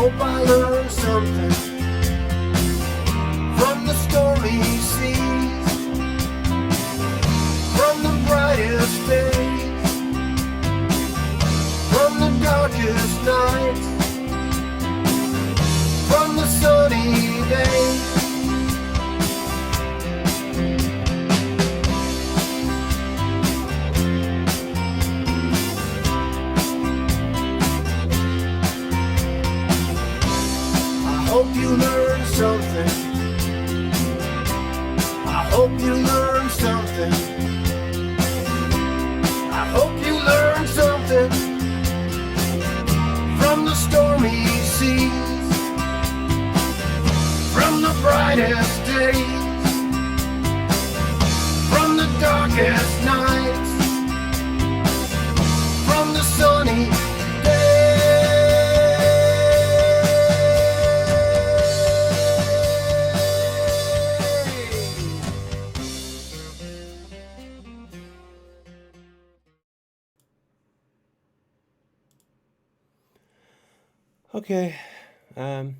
hope I learn something from the stormy seas, from the brightest days, from the darkest nights, from the sunny days. I hope you learn something. I hope you learn something. I hope you learn something from the stormy seas, from the brightest days, from the darkest nights, from the sunny Okay, yeah,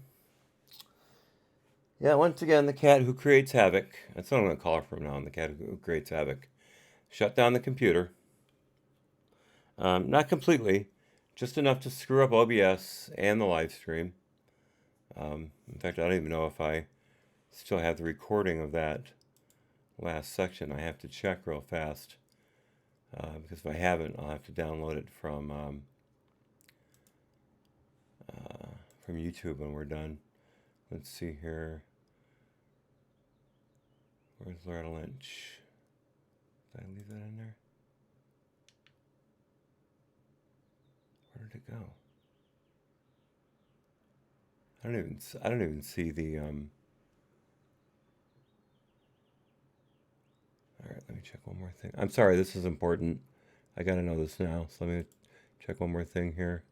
once again, the cat who creates havoc, that's what I'm going to call her from now on, the cat who creates havoc, shut down the computer. Not completely, just enough to screw up OBS and the live stream. In fact, I don't even know if I still have the recording of that last section. I have to check real fast, because if I haven't, I'll have to download it from YouTube when we're done. Let's see here. Where's Loretta Lynch? Did I leave that in there? Where did it go? I don't even see the All right, let me check one more thing. I'm sorry, this is important. I got to know this now. So let me check one more thing here.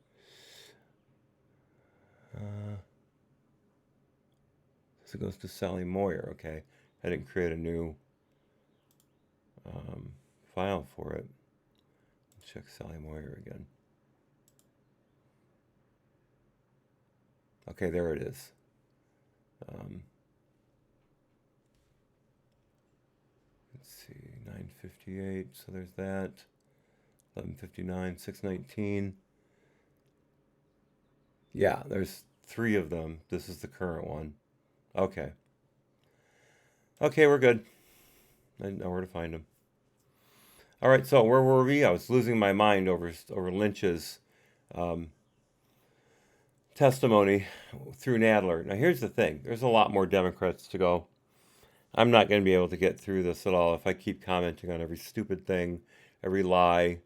So it goes to Sally Moyer. Okay, I didn't create a new file for it. Let's check Sally Moyer again. Okay, there it is. Let's see, 9:58. So there's that. 11:59, 6:19. Yeah, there's 3 of them. This is the current one. Okay. Okay, we're good. I know where to find them. All right, so where were we? I was losing my mind over Lynch's testimony through Nadler. Now, here's the thing. There's a lot more Democrats to go. I'm not going to be able to get through this at all if I keep commenting on every stupid thing, every lie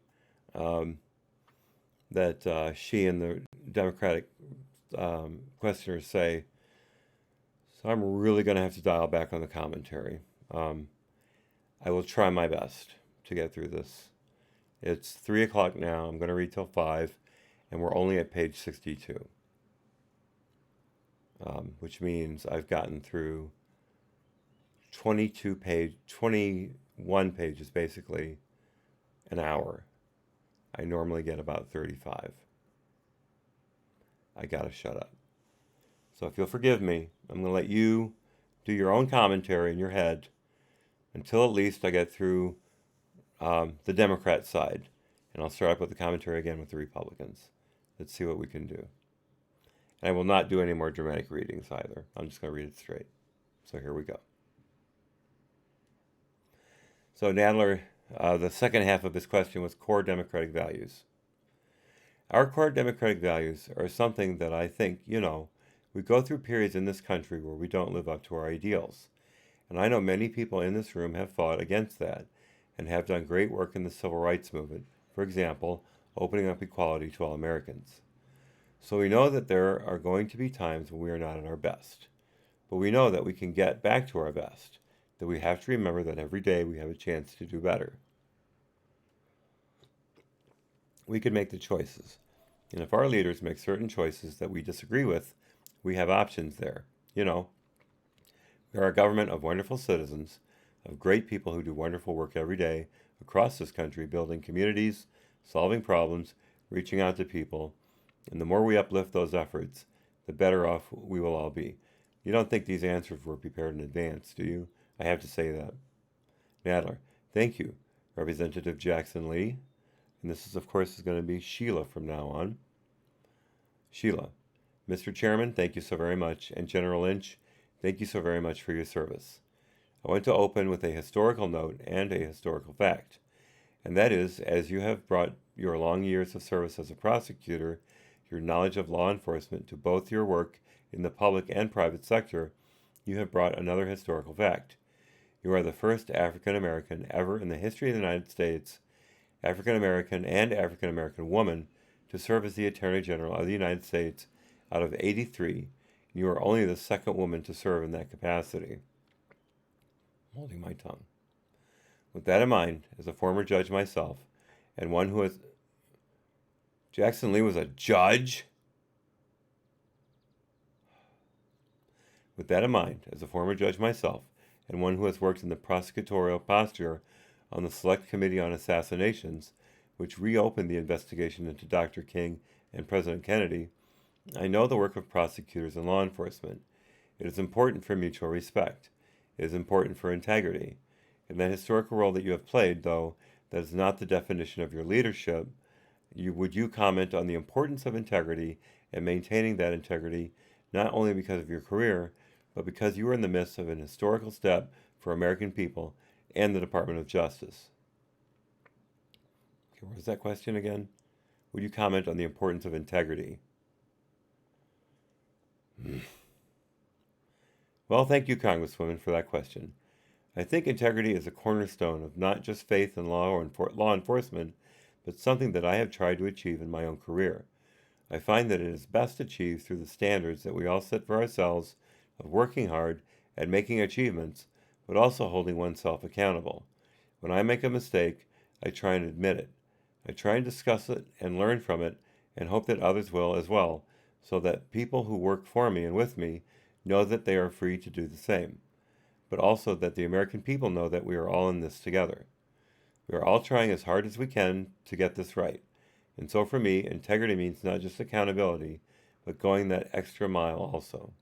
that she and the Democratic questioners say. So I'm really going to have to dial back on the commentary. I will try my best to get through this. It's 3 o'clock now. I'm going to read till 5, and we're only at page 62, which means I've gotten through 21 pages, basically an hour. I normally get about 35. I gotta shut up. So if you'll forgive me, I'm going to let you do your own commentary in your head until at least I get through the Democrat side. And I'll start up with the commentary again with the Republicans. Let's see what we can do. And I will not do any more dramatic readings either. I'm just going to read it straight. So here we go. So Nadler, the second half of his question was core democratic values. Our core democratic values are something that I think, we go through periods in this country where we don't live up to our ideals. And I know many people in this room have fought against that and have done great work in the civil rights movement. For example, opening up equality to all Americans. So we know that there are going to be times when we are not at our best. But we know that we can get back to our best. That we have to remember that every day we have a chance to do better. We can make the choices. And if our leaders make certain choices that we disagree with, we have options there. We are a government of wonderful citizens, of great people who do wonderful work every day across this country, building communities, solving problems, reaching out to people. And the more we uplift those efforts, the better off we will all be. You don't think these answers were prepared in advance, do you? I have to say that. Nadler, thank you, Representative Jackson Lee. And this is, of course, going to be Sheila from now on. Sheila, Mr. Chairman, thank you so very much. And General Lynch, thank you so very much for your service. I want to open with a historical note and a historical fact. And that is, as you have brought your long years of service as a prosecutor, your knowledge of law enforcement to both your work in the public and private sector, you have brought another historical fact. You are the first African American ever in the history of the United States, African American and African American woman, to serve as the Attorney General of the United States out of 83, and you are only the second woman to serve in that capacity. I'm holding my tongue. With that in mind, as a former judge myself, and one who has... Jackson Lee was a judge? With that in mind, as a former judge myself, and one who has worked in the prosecutorial posture on the Select Committee on Assassinations, which reopened the investigation into Dr. King and President Kennedy, I know the work of prosecutors and law enforcement. It is important for mutual respect. It is important for integrity. In that historical role that you have played, though, that is not the definition of your leadership, would you comment on the importance of integrity and maintaining that integrity, not only because of your career, but because you are in the midst of an historical step for American people and the Department of Justice? Okay, what was that question again? Would you comment on the importance of integrity? Well, thank you, Congresswoman, for that question. I think integrity is a cornerstone of not just faith in law enforcement, but something that I have tried to achieve in my own career. I find that it is best achieved through the standards that we all set for ourselves of working hard at making achievements, but also holding oneself accountable. When I make a mistake, I try and admit it. I try and discuss it and learn from it and hope that others will as well, so that people who work for me and with me know that they are free to do the same, but also that the American people know that we are all in this together. We are all trying as hard as we can to get this right. And so for me, integrity means not just accountability, but going that extra mile also.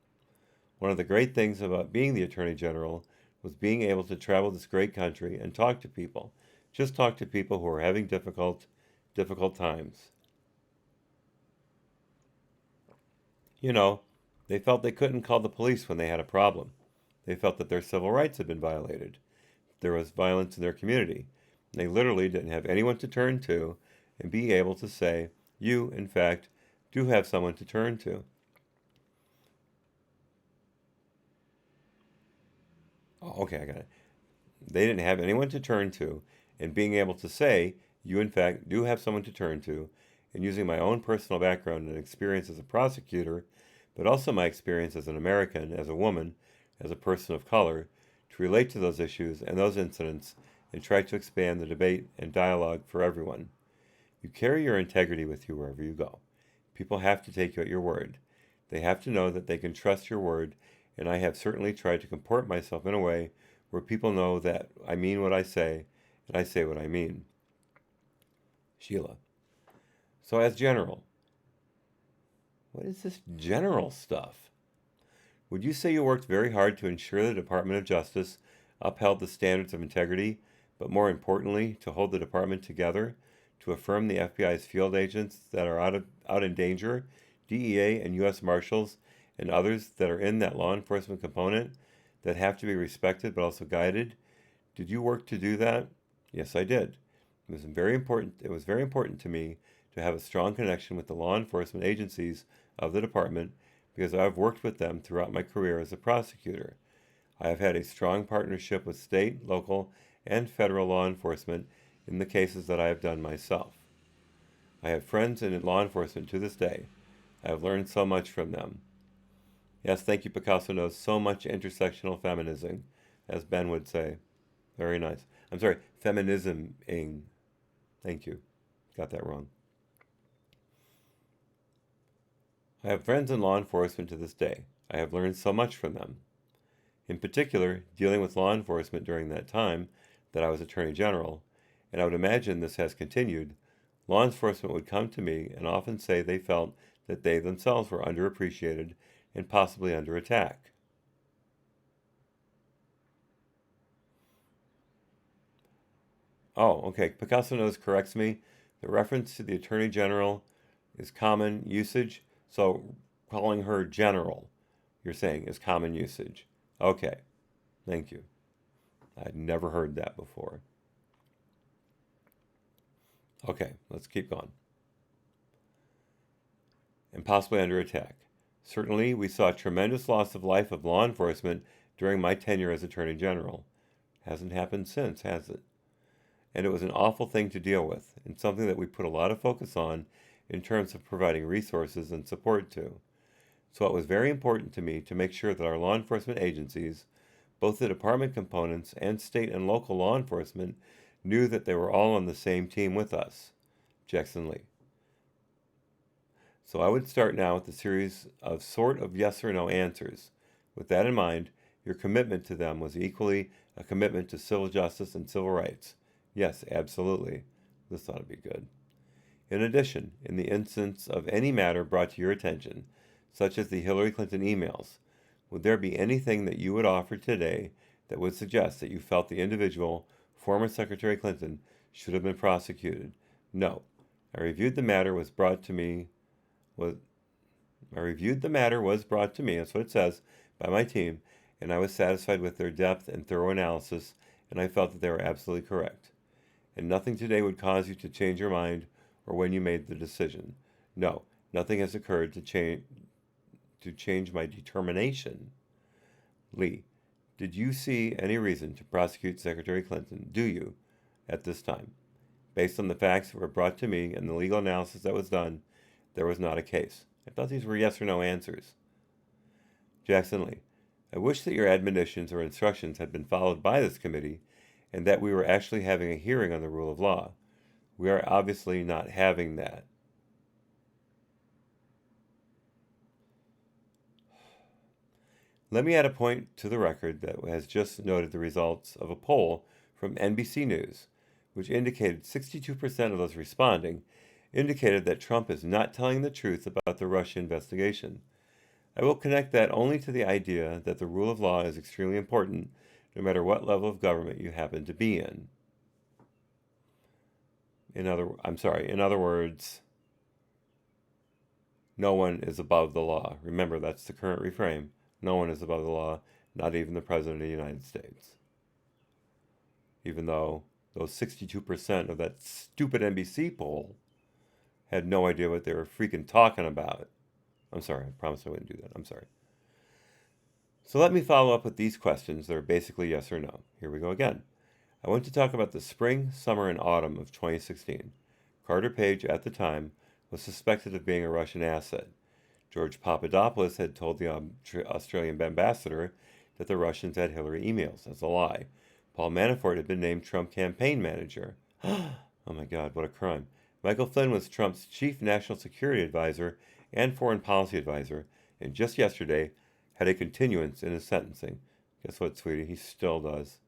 One of the great things about being the Attorney General was being able to travel this great country and talk to people. Just talk to people who are having difficult times. You know, they felt they couldn't call the police when they had a problem. They felt that their civil rights had been violated. There was violence in their community. They literally didn't have anyone to turn to and be able to say, you, in fact, do have someone to turn to. Oh, okay, I got it. They didn't have anyone to turn to, and being able to say, you, in fact, do have someone to turn to, and using my own personal background and experience as a prosecutor, but also my experience as an American, as a woman, as a person of color, to relate to those issues and those incidents and try to expand the debate and dialogue for everyone. You carry your integrity with you wherever you go. People have to take you at your word. They have to know that they can trust your word, and I have certainly tried to comport myself in a way where people know that I mean what I say, and I say what I mean. Sheila. So as general, what is this general stuff? Would you say you worked very hard to ensure the Department of Justice upheld the standards of integrity, but more importantly, to hold the department together, to affirm the FBI's field agents that are out in danger, DEA and U.S. Marshals, and others that are in that law enforcement component that have to be respected but also guided? Did you work to do that? Yes, I did. It was very important to me to have a strong connection with the law enforcement agencies of the department because I've worked with them throughout my career as a prosecutor. I have had a strong partnership with state, local, and federal law enforcement in the cases that I have done myself. I have friends in law enforcement to this day. I have learned so much from them. Yes, thank you, Picasso knows so much intersectional feminism, as Ben would say. Very nice. I'm sorry, feminism-ing. Thank you. Got that wrong. I have friends in law enforcement to this day. I have learned so much from them. In particular, dealing with law enforcement during that time that I was Attorney General, and I would imagine this has continued, law enforcement would come to me and often say they felt that they themselves were underappreciated and possibly under attack. Oh, okay. Picasso Knows corrects me. The reference to the Attorney General is common usage, so calling her General, you're saying, is common usage. Okay, thank you. I'd never heard that before. Okay, let's keep going. And possibly under attack. Certainly, we saw a tremendous loss of life of law enforcement during my tenure as Attorney General. Hasn't happened since, has it? And it was an awful thing to deal with, and something that we put a lot of focus on in terms of providing resources and support to. So it was very important to me to make sure that our law enforcement agencies, both the department components and state and local law enforcement, knew that they were all on the same team with us. Jackson Lee. So I would start now with a series of sort of yes or no answers. With that in mind, your commitment to them was equally a commitment to civil justice and civil rights. Yes, absolutely. This ought to be good. In addition, in the instance of any matter brought to your attention, such as the Hillary Clinton emails, would there be anything that you would offer today that would suggest that you felt the individual, former Secretary Clinton, should have been prosecuted? No. I reviewed the matter was brought to me, that's what it says, by my team, and I was satisfied with their depth and thorough analysis, and I felt that they were absolutely correct. And nothing today would cause you to change your mind or when you made the decision. No, nothing has occurred to change my determination. Lee, did you see any reason to prosecute Secretary Clinton? Do you, at this time? Based on the facts that were brought to me and the legal analysis that was done, there was not a case. I thought these were yes or no answers. Jackson Lee, I wish that your admonitions or instructions had been followed by this committee and that we were actually having a hearing on the rule of law. We are obviously not having that. Let me add a point to the record that has just noted the results of a poll from NBC News, which indicated 62% of those responding indicated that Trump is not telling the truth about the Russia investigation. I will connect that only to the idea that the rule of law is extremely important no matter what level of government you happen to be in. In other words, no one is above the law. Remember, that's the current refrain. No one is above the law, not even the President of the United States. Even though those 62% of that stupid NBC poll had no idea what they were freaking talking about. I'm sorry, I promised I wouldn't do that. I'm sorry. So let me follow up with these questions that are basically yes or no. Here we go again. I want to talk about the spring, summer, and autumn of 2016. Carter Page, at the time, was suspected of being a Russian asset. George Papadopoulos had told the Australian ambassador that the Russians had Hillary emails. That's a lie. Paul Manafort had been named Trump campaign manager. Oh my God, what a crime. Michael Flynn was Trump's chief national security advisor and foreign policy advisor, and just yesterday had a continuance in his sentencing. Guess what, sweetie? He still does.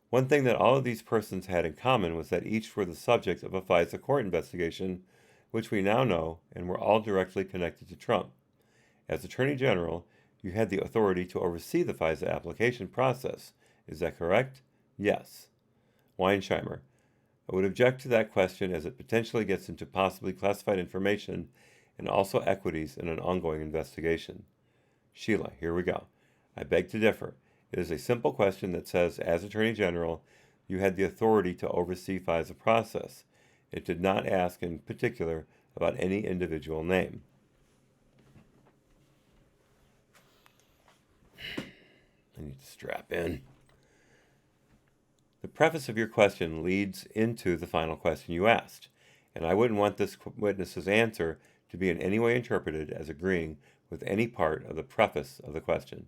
One thing that all of these persons had in common was that each were the subject of a FISA court investigation, which we now know, and were all directly connected to Trump. As Attorney General, you had the authority to oversee the FISA application process. Is that correct? Yes. Weinsheimer, I would object to that question as it potentially gets into possibly classified information and also equities in an ongoing investigation. Sheila, here we go. I beg to differ. It is a simple question that says, as Attorney General, you had the authority to oversee FISA process. It did not ask in particular about any individual name. I need to strap in. The preface of your question leads into the final question you asked, and I wouldn't want this witness's answer to be in any way interpreted as agreeing with any part of the preface of the question.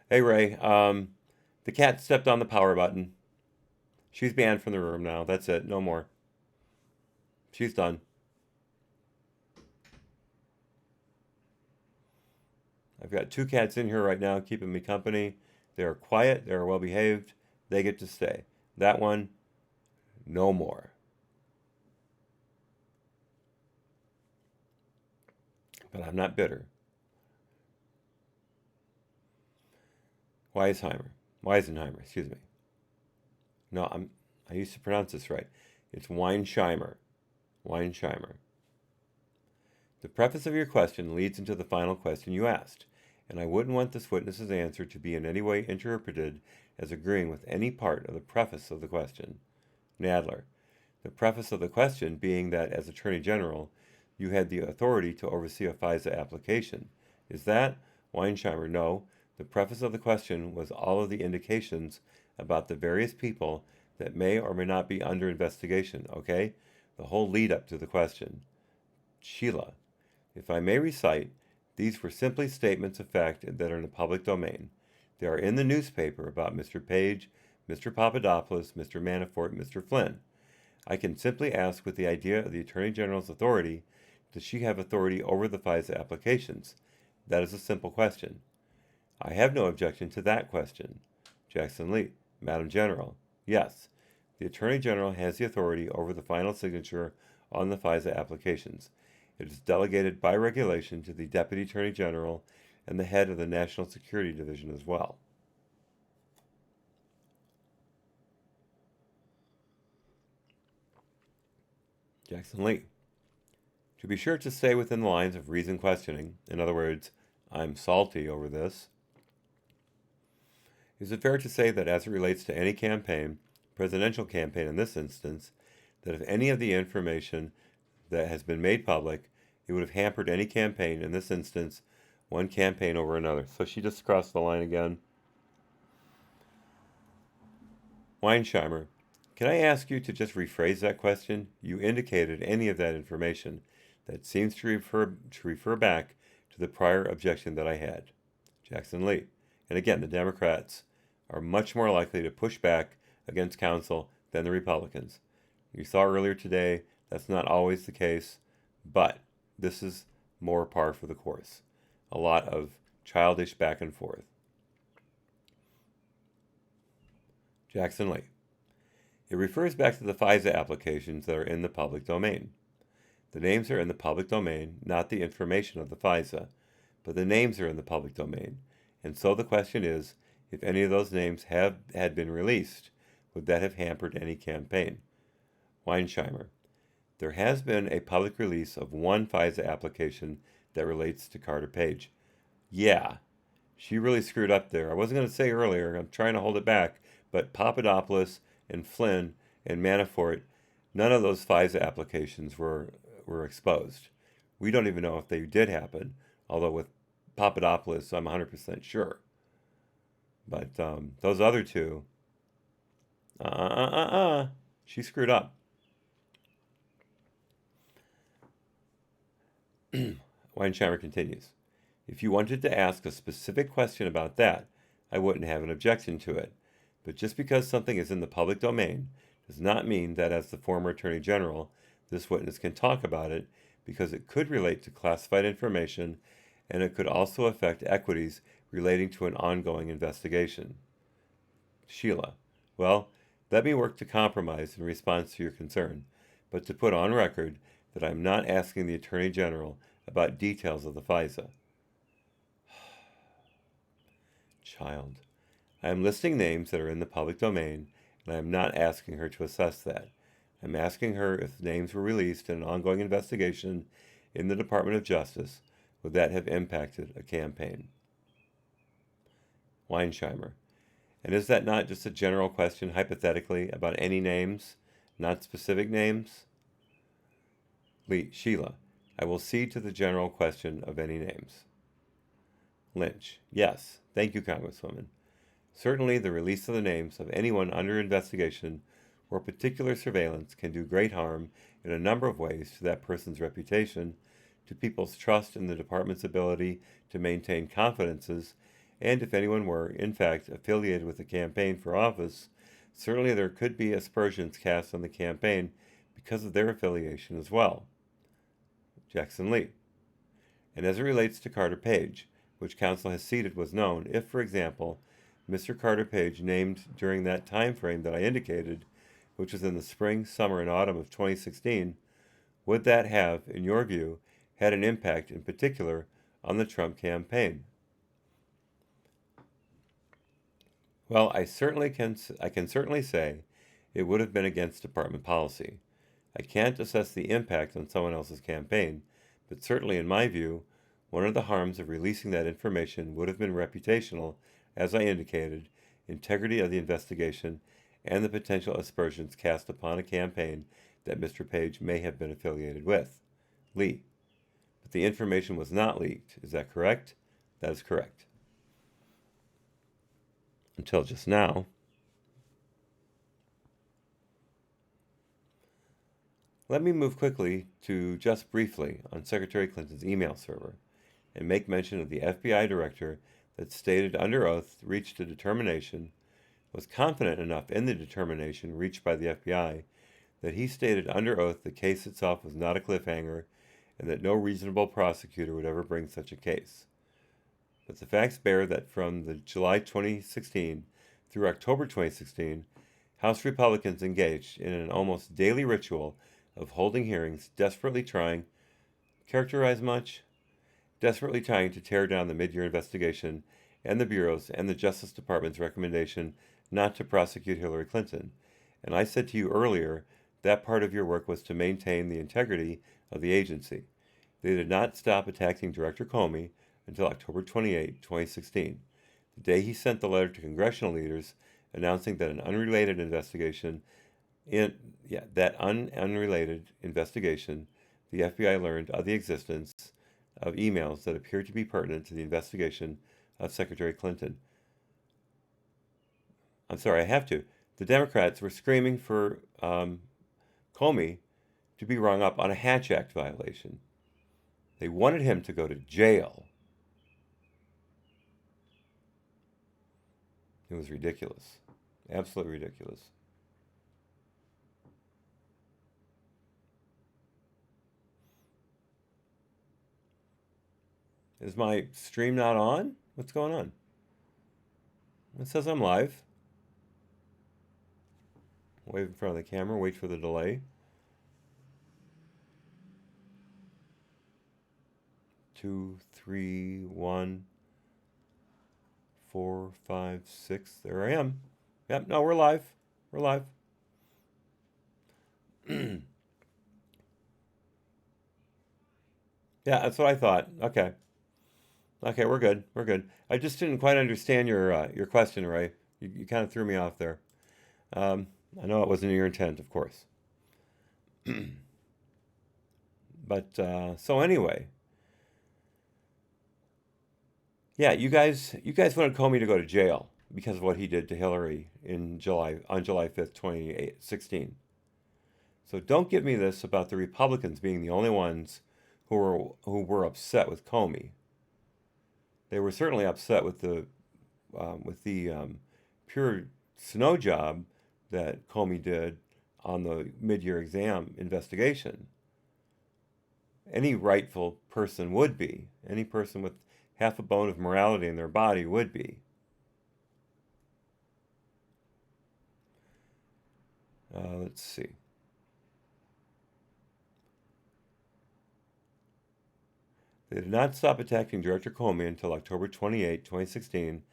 Hey, Ray, the cat stepped on the power button. She's banned from the room now. That's it. No more. She's done. I've got 2 cats in here right now keeping me company. They're quiet. They're well behaved. They get to stay. That one, no more. but I'm not bitter. Weisenheimer, excuse me. No, I used to pronounce this right. It's Weinsheimer. Weinsheimer. The preface of your question leads into the final question you asked, and I wouldn't want this witness's answer to be in any way interpreted as agreeing with any part of the preface of the question. Nadler. The preface of the question being that, as Attorney General, you had the authority to oversee a FISA application. Is that? Weinsheimer. No. The preface of the question was all of the indications about the various people that may or may not be under investigation, okay? The whole lead up to the question. Sheila. If I may recite, these were simply statements of fact that are in the public domain. They are in the newspaper about Mr. Page, Mr. Papadopoulos, Mr. Manafort, Mr. Flynn. I can simply ask with the idea of the Attorney General's authority, does she have authority over the FISA applications? That is a simple question. I have no objection to that question. Jackson Lee. Madam General. Yes. The Attorney General has the authority over the final signature on the FISA applications. It is delegated by regulation to the Deputy Attorney General and the head of the National Security Division as well. Jackson Lee. To be sure to stay within the lines of reasoned questioning, in other words, I'm salty over this, is it fair to say that as it relates to any campaign, presidential campaign in this instance, that if any of the information that has been made public, it would have hampered any campaign, in this instance, one campaign over another? So she just crossed the line again. Weinsheimer, can I ask you to just rephrase that question? You indicated any of that information. That seems to refer back to the prior objection that I had. Jackson Lee. And again, the Democrats are much more likely to push back against counsel than the Republicans. You saw earlier today that's not always the case, but this is more par for the course. A lot of childish back and forth. Jackson Lee. It refers back to the FISA applications that are in the public domain. The names are in the public domain, not the information of the FISA, but the names are in the public domain. And so the question is, if any of those names had been released, would that have hampered any campaign? Weinsheimer. There has been a public release of one FISA application that relates to Carter Page. Yeah, she really screwed up there. I wasn't going to say earlier, I'm trying to hold it back, but Papadopoulos and Flynn and Manafort, none of those FISA applications were exposed. We don't even know if they did happen, although with Papadopoulos, I'm 100% sure. But those other two, she screwed up. Weinsheimer continues. If you wanted to ask a specific question about that, I wouldn't have an objection to it. But just because something is in the public domain does not mean that as the former Attorney General, this witness can talk about it, because it could relate to classified information and it could also affect equities relating to an ongoing investigation. Sheila. Well, let me work to compromise in response to your concern, but to put on record that I'm not asking the Attorney General about details of the FISA. Child. I am listing names that are in the public domain, and I am not asking her to assess that. I'm asking her if names were released in an ongoing investigation in the Department of Justice, would that have impacted a campaign? Weinsheimer. And is that not just a general question, hypothetically, about any names, not specific names? Sheila. I will cede to the general question of any names. Lynch. Yes. Thank you, Congresswoman. Certainly, the release of the names of anyone under investigation or particular surveillance can do great harm in a number of ways to that person's reputation, to people's trust in the department's ability to maintain confidences, and if anyone were, in fact, affiliated with the campaign for office, certainly there could be aspersions cast on the campaign because of their affiliation as well. Jackson Lee. And as it relates to Carter Page, which counsel has ceded was known, if, for example, Mr. Carter Page named during that time frame that I indicated, which was in the spring, summer, and autumn of 2016, would that have, in your view, had an impact, in particular, on the Trump campaign? Well, I can certainly say it would have been against department policy. I can't assess the impact on someone else's campaign, but certainly in my view, one of the harms of releasing that information would have been reputational, as I indicated, integrity of the investigation, and the potential aspersions cast upon a campaign that Mr. Page may have been affiliated with. Lee. But the information was not leaked. Is that correct? That is correct. Until just now. Let me move quickly to just briefly on Secretary Clinton's email server and make mention of the FBI director that stated under oath reached a determination, was confident enough in the determination reached by the FBI that he stated under oath the case itself was not a cliffhanger and that no reasonable prosecutor would ever bring such a case. But the facts bear that from the July 2016 through October 2016, House Republicans engaged in an almost daily ritual of holding hearings, desperately trying to tear down the mid-year investigation and the Bureau's and the Justice Department's recommendation not to prosecute Hillary Clinton. And I said to you earlier that part of your work was to maintain the integrity of the agency. They did not stop attacking Director Comey until October 28, 2016, the day he sent the letter to congressional leaders announcing that an unrelated investigation the FBI learned of the existence of emails that appeared to be pertinent to the investigation of Secretary Clinton. I'm sorry, I have to. The Democrats were screaming for Comey to be rung up on a Hatch Act violation. They wanted him to go to jail. It was ridiculous. Absolutely ridiculous. Is my stream not on? What's going on? It says I'm live. Wave in front of the camera, wait for the delay. 2, 3, 1, 4, 5, 6. There I am. Yep, no, we're live. We're live. Yeah, that's what I thought. Okay. Okay, we're good. We're good. I just didn't quite understand your question, Ray. You kind of threw me off there. I know it wasn't your intent, of course. But so anyway, yeah, you guys wanted Comey to go to jail because of what he did to Hillary on July 5th, 2016. So don't give me this about the Republicans being the only ones who were upset with Comey. They were certainly upset with the pure snow job that Comey did on the mid-year exam investigation. Any rightful person would be. Any person with half a bone of morality in their body would be. Let's see. They did not stop attacking Director Comey until October 28, 2016,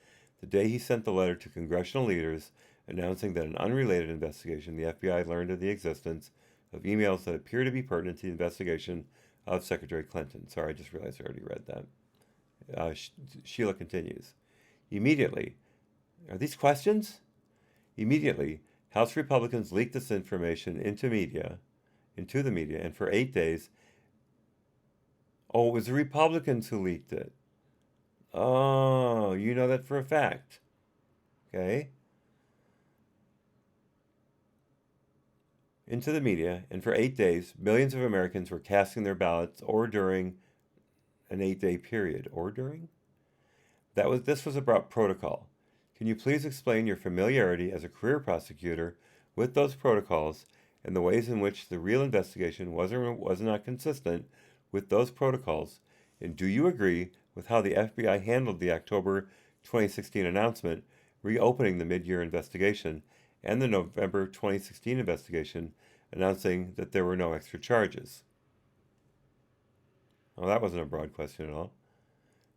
the day he sent the letter to congressional leaders announcing that an unrelated investigation, the FBI learned of the existence of emails that appear to be pertinent to the investigation of Secretary Clinton. Sorry, I just realized I already read that. Sheila continues. Immediately, are these questions? Immediately, House Republicans leaked this information into the media, and for 8 days, oh, it was the Republicans who leaked it. Oh, you know that for a fact. Okay. Into the media, and for 8 days, millions of Americans were casting their ballots or during an 8-day period. Or during? This was about protocol. Can you please explain your familiarity as a career prosecutor with those protocols and the ways in which the real investigation was or was not consistent with those protocols? And do you agree with how the FBI handled the October 2016 announcement reopening the mid-year investigation and the November 2016 investigation announcing that there were no extra charges? Oh, that wasn't a broad question at all.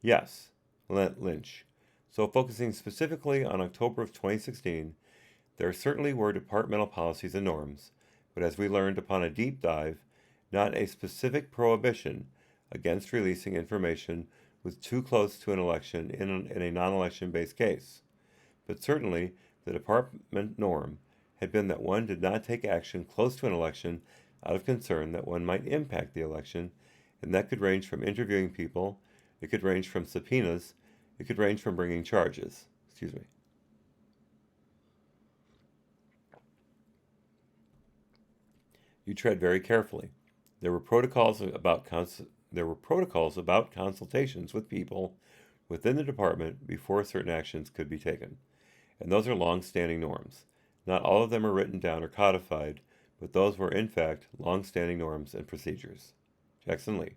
Yes, Lynch. So focusing specifically on October of 2016, there certainly were departmental policies and norms, but as we learned upon a deep dive, not a specific prohibition against releasing information was too close to an election in a non-election based case. But certainly, the department norm had been that one did not take action close to an election out of concern that one might impact the election, and that could range from interviewing people, it could range from subpoenas, it could range from bringing charges. Excuse me. You tread very carefully. There were protocols about consultations with people within the department before certain actions could be taken, and those are long-standing norms. Not all of them are written down or codified, but those were in fact long-standing norms and procedures. Jackson Lee.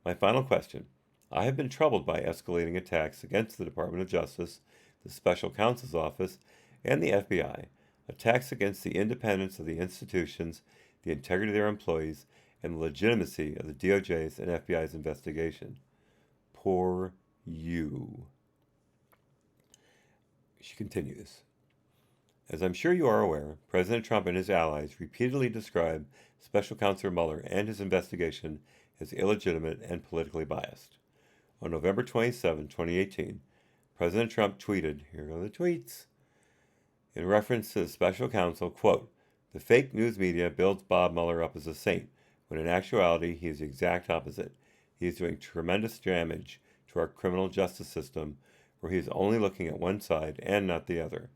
My final question. I have been troubled by escalating attacks against the Department of Justice, the Special Counsel's Office, and the FBI, attacks against the independence of the institutions, the integrity of their employees, and the legitimacy of the DOJ's and FBI's investigation. Poor you. She continues. As I'm sure you are aware, President Trump and his allies repeatedly describe Special Counsel Mueller and his investigation as illegitimate and politically biased. On November 27, 2018, President Trump tweeted, here go the tweets, in reference to the special counsel, quote, "The fake news media builds Bob Mueller up as a saint, when in actuality he is the exact opposite. He is doing tremendous damage to our criminal justice system, where he is only looking at one side and not the other.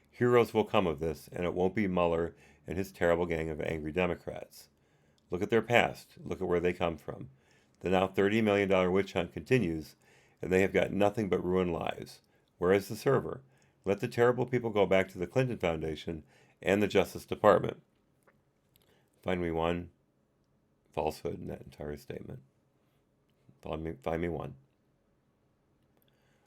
Heroes will come of this, and it won't be Mueller and his terrible gang of angry Democrats. Look at their past. Look at where they come from. The now $30 million witch hunt continues, and they have got nothing but ruined lives. Where is the server? Let the terrible people go back to the Clinton Foundation and the Justice Department." Find me one falsehood in that entire statement. Find me one.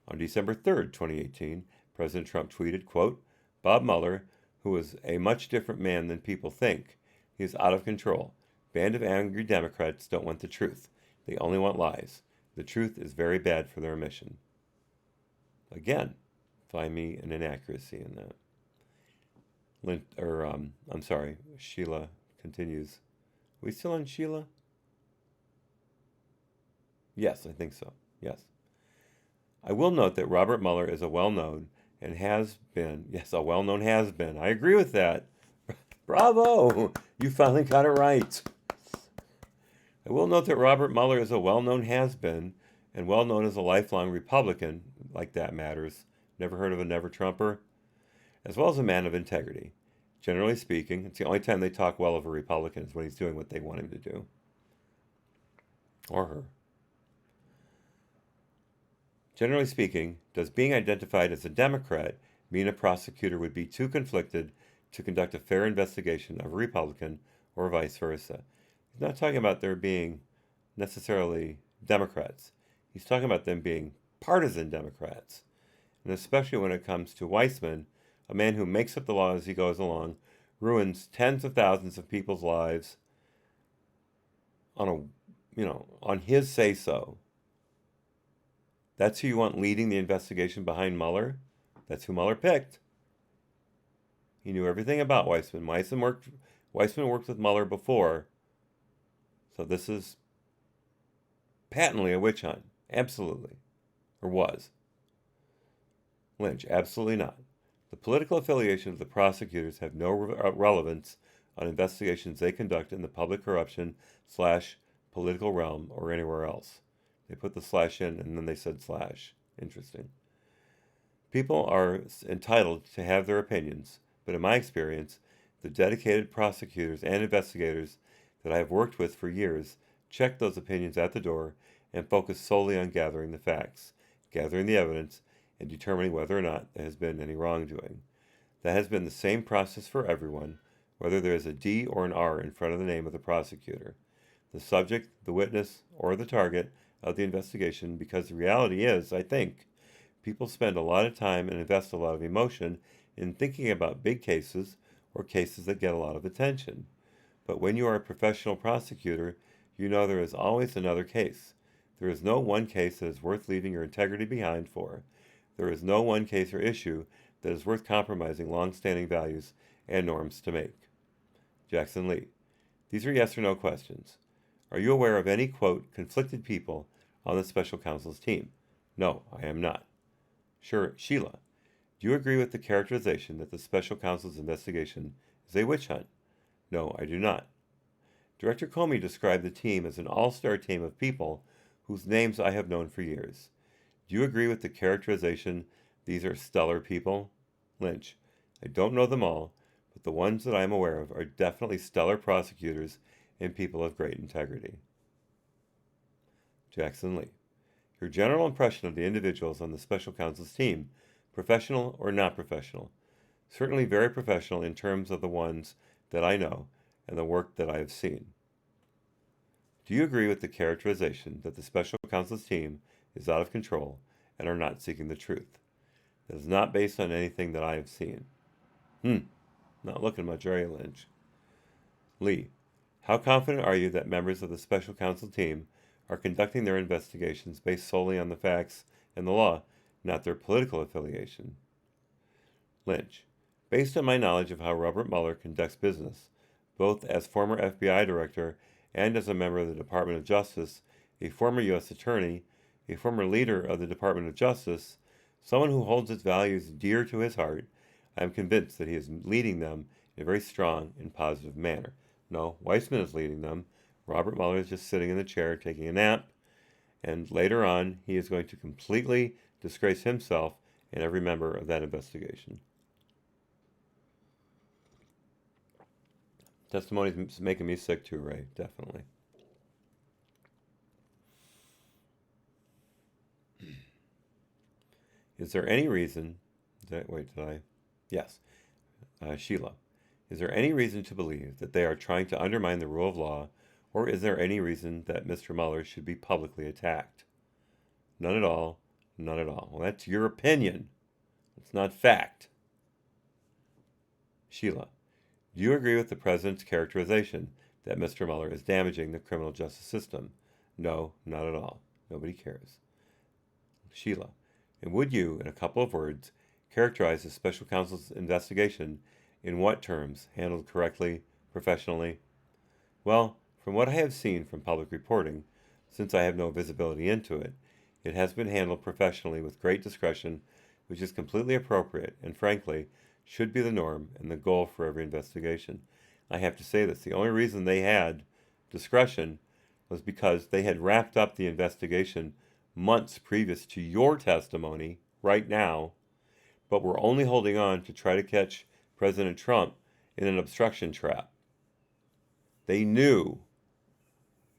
On December 3rd, 2018, President Trump tweeted, quote, "Bob Mueller, who is a much different man than people think, he is out of control. Band of angry Democrats don't want the truth. They only want lies. The truth is very bad for their mission." Again, find me an inaccuracy in that. Sheila continues. Are we still on Sheila? Yes, I think so. Yes. "I will note that Robert Mueller is a well-known and has been, yes, a well-known has-been. I agree with that. Bravo! You finally got it right. I will note that Robert Mueller is a well-known has-been and well-known as a lifelong Republican, like that matters. Never heard of a never-Trumper? As well as a man of integrity. Generally speaking, it's the only time they talk well of a Republican is when he's doing what they want him to do. Or her. Generally speaking, does being identified as a Democrat mean a prosecutor would be too conflicted to conduct a fair investigation of a Republican or vice versa? He's not talking about there being necessarily Democrats. He's talking about them being partisan Democrats. And especially when it comes to Weissman, a man who makes up the law as he goes along, ruins tens of thousands of people's lives on his say-so. That's who you want leading the investigation behind Mueller? That's who Mueller picked. He knew everything about Weissman. Weissman worked with Mueller before. So this is patently a witch hunt. Absolutely. Or was. Lynch, absolutely not. The political affiliation of the prosecutors have no relevance on investigations they conduct in the public corruption / political realm or anywhere else. They put the slash in and then they said slash. Interesting. People are entitled to have their opinions, but in my experience, the dedicated prosecutors and investigators that I have worked with for years check those opinions at the door and focus solely on gathering the facts, gathering the evidence, and determining whether or not there has been any wrongdoing. That has been the same process for everyone, whether there is a D or an R in front of the name of the prosecutor, the subject, the witness, or the target of the investigation, because the reality is, I think, people spend a lot of time and invest a lot of emotion in thinking about big cases or cases that get a lot of attention. But when you are a professional prosecutor, You know there is always another case. There is no one case that is worth leaving your integrity behind for. There is no one case or issue that is worth compromising long-standing values and norms to make. Jackson Lee. These are yes or no questions. Are you aware of any, quote, conflicted people on the special counsel's team? No, I am not. Sure, Sheila. Do you agree with the characterization that the special counsel's investigation is a witch hunt? No, I do not. Director Comey described the team as an all-star team of people whose names I have known for years. Do you agree with the characterization these are stellar people? Lynch. I don't know them all, but the ones that I am aware of are definitely stellar prosecutors and people of great integrity. Jackson Lee. Your general impression of the individuals on the special counsel's team, professional or not professional? Certainly very professional in terms of the ones that I know and the work that I have seen. Do you agree with the characterization that the special counsel's team is out of control and are not seeking the truth? That is not based on anything that I have seen. Not looking much, are you, Lynch? Lee, how confident are you that members of the special counsel team are conducting their investigations based solely on the facts and the law, not their political affiliation? Lynch, based on my knowledge of how Robert Mueller conducts business, both as former FBI director and as a member of the Department of Justice, a former U.S. attorney, a former leader of the Department of Justice, someone who holds its values dear to his heart, I am convinced that he is leading them in a very strong and positive manner. No, Weissman is leading them. Robert Mueller is just sitting in the chair taking a nap, and later on he is going to completely disgrace himself and every member of that investigation. Testimony is making me sick too, Ray, definitely. Is there any reason Yes. Sheila. Is there any reason to believe that they are trying to undermine the rule of law, or is there any reason that Mr. Mueller should be publicly attacked? None at all. None at all. Well, that's your opinion. It's not fact. Sheila. Do you agree with the President's characterization that Mr. Mueller is damaging the criminal justice system? No, not at all. Nobody cares. Sheila. And would you, in a couple of words, characterize the special counsel's investigation in what terms? Handled correctly, professionally? Well, from what I have seen from public reporting, since I have no visibility into it, it has been handled professionally with great discretion, which is completely appropriate and, frankly, should be the norm and the goal for every investigation. I have to say this. The only reason they had discretion was because they had wrapped up the investigation months previous to your testimony right now, but were only holding on to try to catch President Trump in an obstruction trap. They knew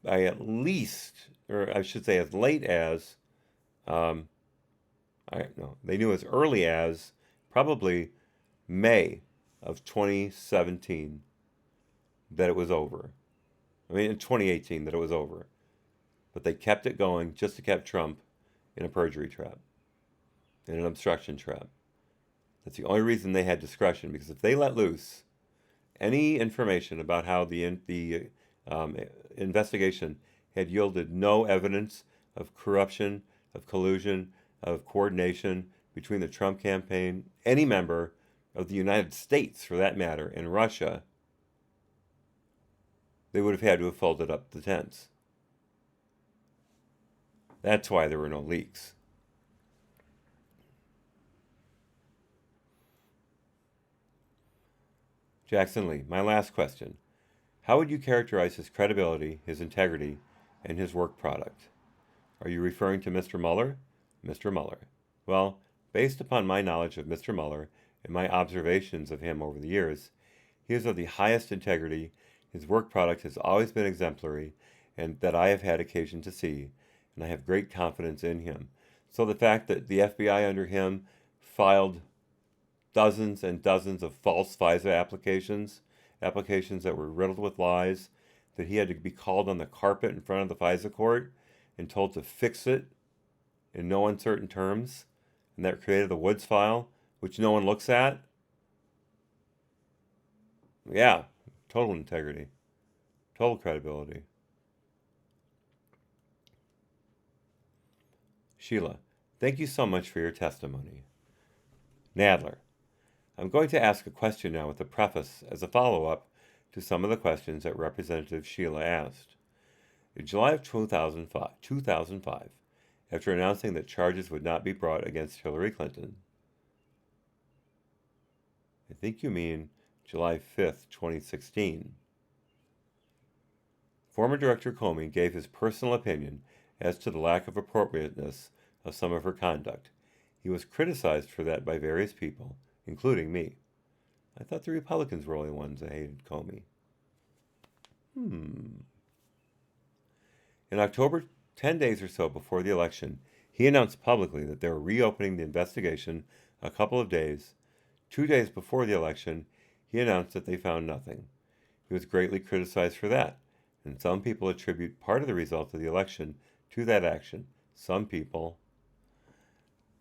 by at least, or I should say as late as, they knew as early as probably May of 2017 that it was over. I mean, in 2018 that it was over. But they kept it going just to keep Trump in a perjury trap, in an obstruction trap. That's the only reason they had discretion, because if they let loose any information about how the investigation had yielded no evidence of corruption, of collusion, of coordination between the Trump campaign, any member of the United States, for that matter, and Russia, they would have had to have folded up the tents. That's why there were no leaks. Jackson Lee, my last question. How would you characterize his credibility, his integrity, and his work product? Are you referring to Mr. Mueller? Mr. Mueller. Well, based upon my knowledge of Mr. Mueller and my observations of him over the years, he is of the highest integrity. His work product has always been exemplary, and that I have had occasion to see, and I have great confidence in him. So the fact that the FBI under him filed dozens and dozens of false FISA applications that were riddled with lies, that he had to be called on the carpet in front of the FISA court and told to fix it in no uncertain terms, and that created the Woods file, which no one looks at. Yeah, total integrity, total credibility. Sheila, thank you so much for your testimony. Nadler, I'm going to ask a question now with a preface as a follow-up to some of the questions that Representative Sheila asked. In July of 2005, after announcing that charges would not be brought against Hillary Clinton, I think you mean July 5th, 2016, former Director Comey gave his personal opinion as to the lack of appropriateness of some of her conduct. He was criticized for that by various people, including me. I thought the Republicans were the only ones that hated Comey. In October, 10 days or so before the election, he announced publicly that they were reopening the investigation a couple of days. 2 days before the election, he announced that they found nothing. He was greatly criticized for that, and some people attribute part of the result of the election to that action. Some people.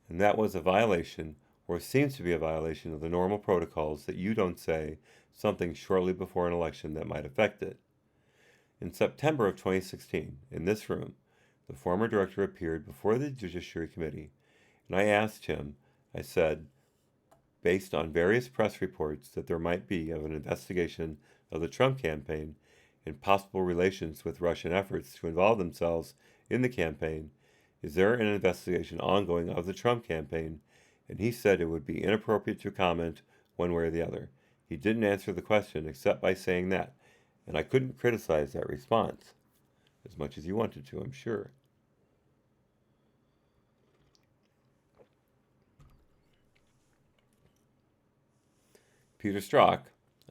And that was a violation, or seems to be a violation, of the normal protocols that you don't say something shortly before an election that might affect it. In September of 2016, in this room, the former director appeared before the Judiciary Committee, and I asked him, I said, based on various press reports that there might be of an investigation of the Trump campaign and possible relations with Russian efforts to involve themselves in the campaign, is there an investigation ongoing of the Trump campaign? And he said it would be inappropriate to comment one way or the other. He didn't answer the question except by saying that, and I couldn't criticize that response, as much as you wanted to, I'm sure. Peter Strzok,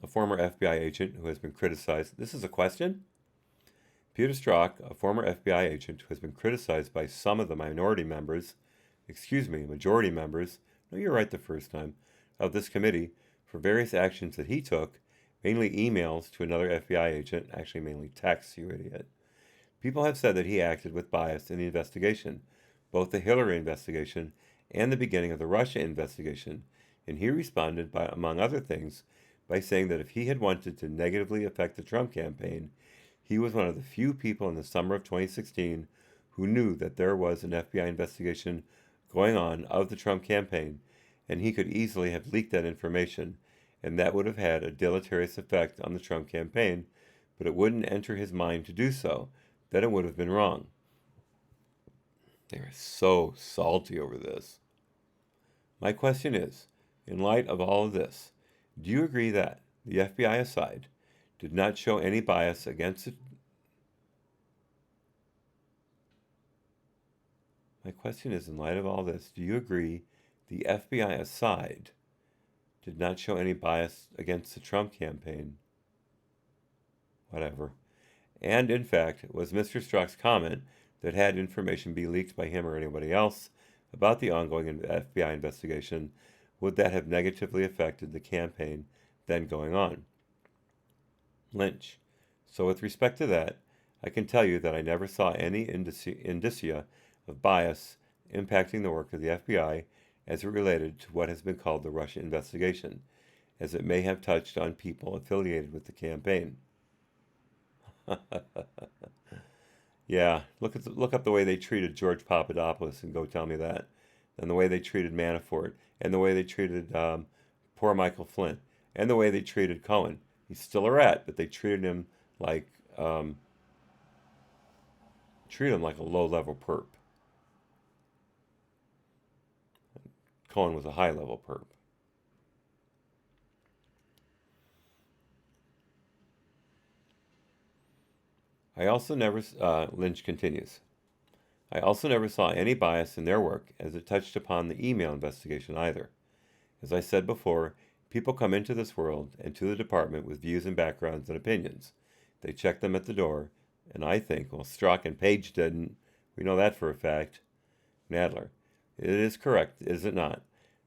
a former FBI agent who has been criticized. This is a question? Peter Strzok, a former FBI agent who has been criticized by some of the majority members, no, you're right the first time, of this committee for various actions that he took, mainly emails to another FBI agent, actually mainly texts, you idiot. People have said that he acted with bias in the investigation, both the Hillary investigation and the beginning of the Russia investigation, and he responded, by, among other things, by saying that if he had wanted to negatively affect the Trump campaign, he was one of the few people in the summer of 2016 who knew that there was an FBI investigation going on of the Trump campaign, and he could easily have leaked that information, and that would have had a deleterious effect on the Trump campaign, but it wouldn't enter his mind to do so. Then it would have been wrong. They're so salty over this. My question is, in light of all of this, do you agree that, the FBI aside, did not show any bias against it? My question is, in light of all this, do you agree the FBI aside did not show any bias against the Trump campaign? Whatever. And in fact, was Mr. Strzok's comment that had information be leaked by him or anybody else about the ongoing FBI investigation, would that have negatively affected the campaign then going on? Lynch. So with respect to that, I can tell you that I never saw any indicia of bias impacting the work of the FBI as it related to what has been called the Russia investigation, as it may have touched on people affiliated with the campaign. Yeah, look up the way they treated George Papadopoulos and go tell me that, and the way they treated Manafort, and the way they treated poor Michael Flynn, and the way they treated Cohen. He's still a rat, but they treated him like a low-level perp. Cohen was a high-level perp. I also never, Lynch continues, I also never saw any bias in their work as it touched upon the email investigation either. As I said before, people come into this world and to the department with views and backgrounds and opinions. They check them at the door, and I think, well, Strzok and Page didn't. We know that for a fact. Nadler, it is correct, is it not,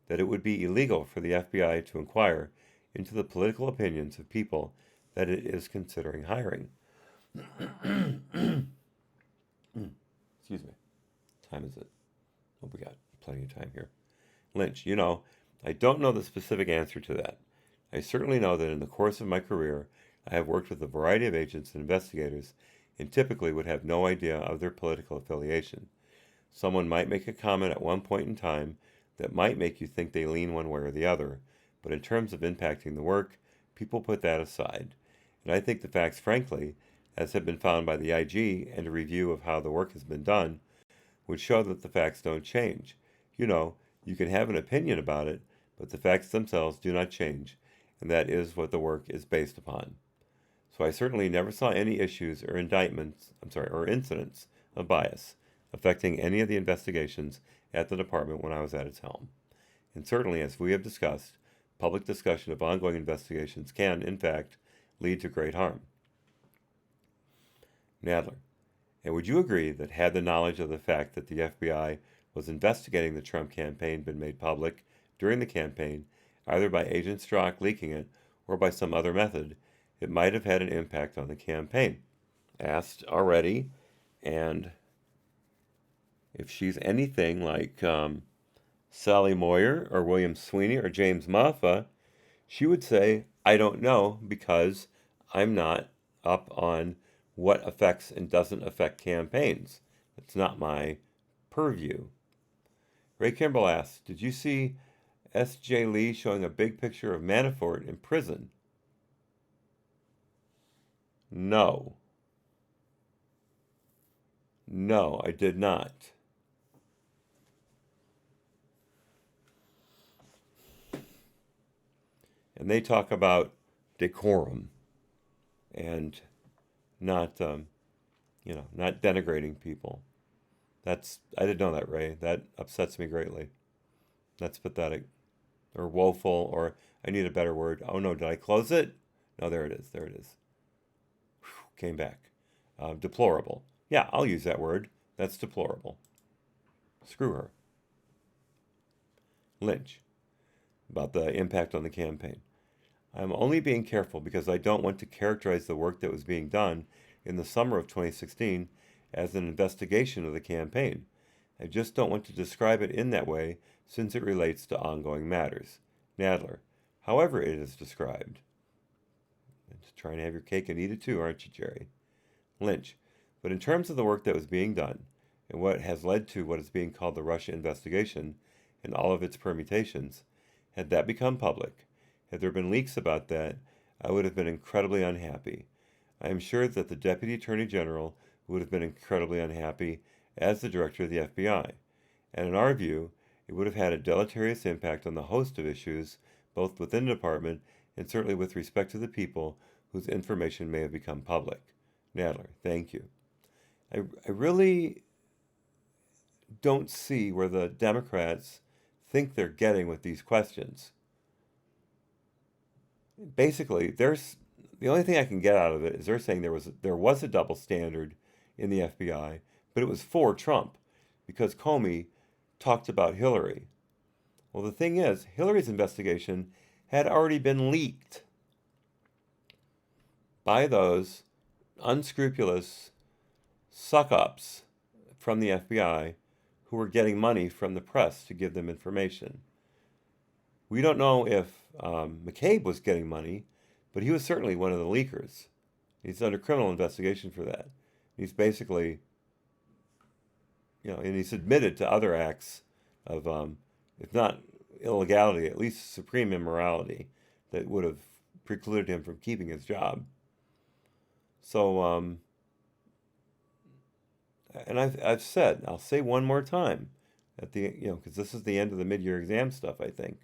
that it would be illegal for the FBI to inquire into the political opinions of people that it is considering hiring. Excuse me. What time is it? Oh, we got plenty of time here. Lynch, I don't know the specific answer to that. I certainly know that in the course of my career, I have worked with a variety of agents and investigators and typically would have no idea of their political affiliation. Someone might make a comment at one point in time that might make you think they lean one way or the other, but in terms of impacting the work, people put that aside. And I think the facts, frankly, as have been found by the IG and a review of how the work has been done, would show that the facts don't change. You can have an opinion about it, but the facts themselves do not change, and that is what the work is based upon. So I certainly never saw any issues or incidents of bias affecting any of the investigations at the department when I was at its helm. And certainly, as we have discussed, public discussion of ongoing investigations can, in fact, lead to great harm. Nadler, and would you agree that had the knowledge of the fact that the FBI was investigating the Trump campaign been made public during the campaign, either by Agent Strzok leaking it or by some other method, it might have had an impact on the campaign? Asked already, and if she's anything like Sally Moyer or William Sweeney or James Moffa, she would say, I don't know, because I'm not up on what affects and doesn't affect campaigns. It's not my purview. Ray Kimball asks, did you see S.J. Lee showing a big picture of Manafort in prison? No. No, I did not. And they talk about decorum and not, not denigrating people. I didn't know that, Ray. That upsets me greatly. That's pathetic, or woeful, or I need a better word. Oh no, did I close it? No, there it is. There it is. Whew, came back. Deplorable. Yeah, I'll use that word. That's deplorable. Screw her. Lynch, about the impact on the campaign. I'm only being careful because I don't want to characterize the work that was being done in the summer of 2016 as an investigation of the campaign. I just don't want to describe it in that way since it relates to ongoing matters. Nadler, however it is described. Just trying to have your cake and eat it too, aren't you, Jerry? Lynch, but in terms of the work that was being done and what has led to what is being called the Russia investigation and all of its permutations, had that become public, had there been leaks about that, I would have been incredibly unhappy. I am sure that the Deputy Attorney General would have been incredibly unhappy as the Director of the FBI. And in our view, it would have had a deleterious impact on the host of issues, both within the department and certainly with respect to the people whose information may have become public. Nadler, thank you. I really don't see where the Democrats think they're getting with these questions. Basically, the only thing I can get out of it is they're saying there was a double standard in the FBI, but it was for Trump because Comey talked about Hillary. Well, the thing is, Hillary's investigation had already been leaked by those unscrupulous suck-ups from the FBI who were getting money from the press to give them information. We don't know if McCabe was getting money, but he was certainly one of the leakers. He's under criminal investigation for that. He's basically, and he's admitted to other acts of, if not illegality, at least supreme immorality that would have precluded him from keeping his job. So, and I've said, I'll say one more time, at the because this is the end of the mid-year exam stuff, I think.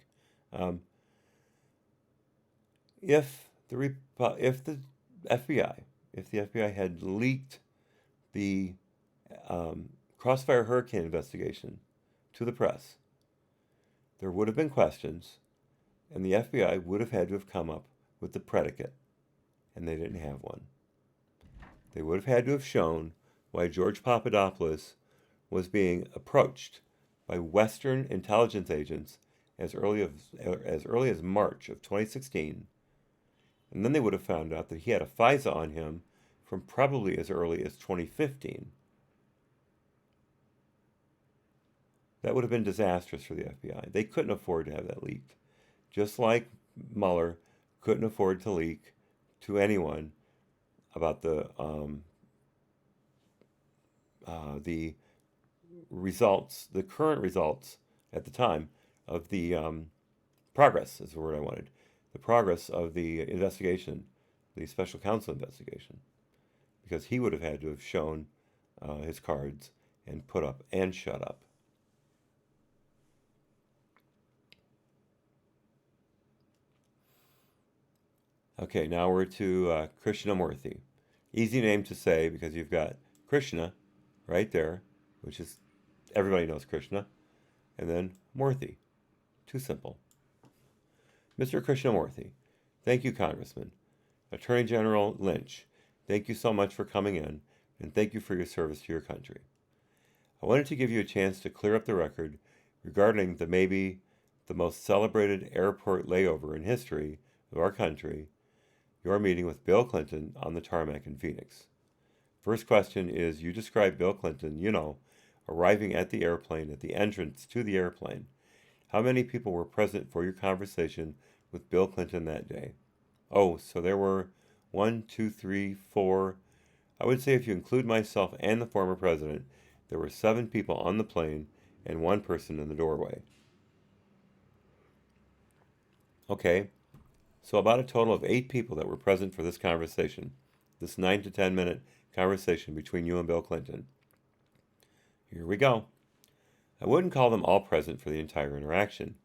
If the FBI had leaked the Crossfire Hurricane investigation to the press, there would have been questions, and the FBI would have had to have come up with the predicate, and they didn't have one. They would have had to have shown why George Papadopoulos was being approached by Western intelligence agents as early as March of 2016, and then they would have found out that he had a FISA on him from probably as early as 2015. That would have been disastrous for the FBI. They couldn't afford to have that leaked. Just like Mueller couldn't afford to leak to anyone about the results, the current results at the time of the progress is the word I wanted, the progress of the investigation, the special counsel investigation, because he would have had to have shown his cards and put up and shut up. Okay, now we're to Krishnamurthy. Easy name to say because you've got Krishna right there, which is, everybody knows Krishna, and then Murthy. Too simple. Mr. Krishnamurthy, thank you, Congressman. Attorney General Lynch, thank you so much for coming in, and thank you for your service to your country. I wanted to give you a chance to clear up the record regarding maybe the most celebrated airport layover in history of our country, your meeting with Bill Clinton on the tarmac in Phoenix. First question is, you described Bill Clinton, arriving at the airplane, at the entrance to the airplane. How many people were present for your conversation with Bill Clinton that day? Oh, so there were 1, 2, 3, 4. I would say if you include myself and the former president, there were 7 people on the plane and 1 person in the doorway. Okay, so about a total of 8 people that were present for this conversation, this 9 to 10 minute conversation between you and Bill Clinton. Here we go. I wouldn't call them all present for the entire interaction.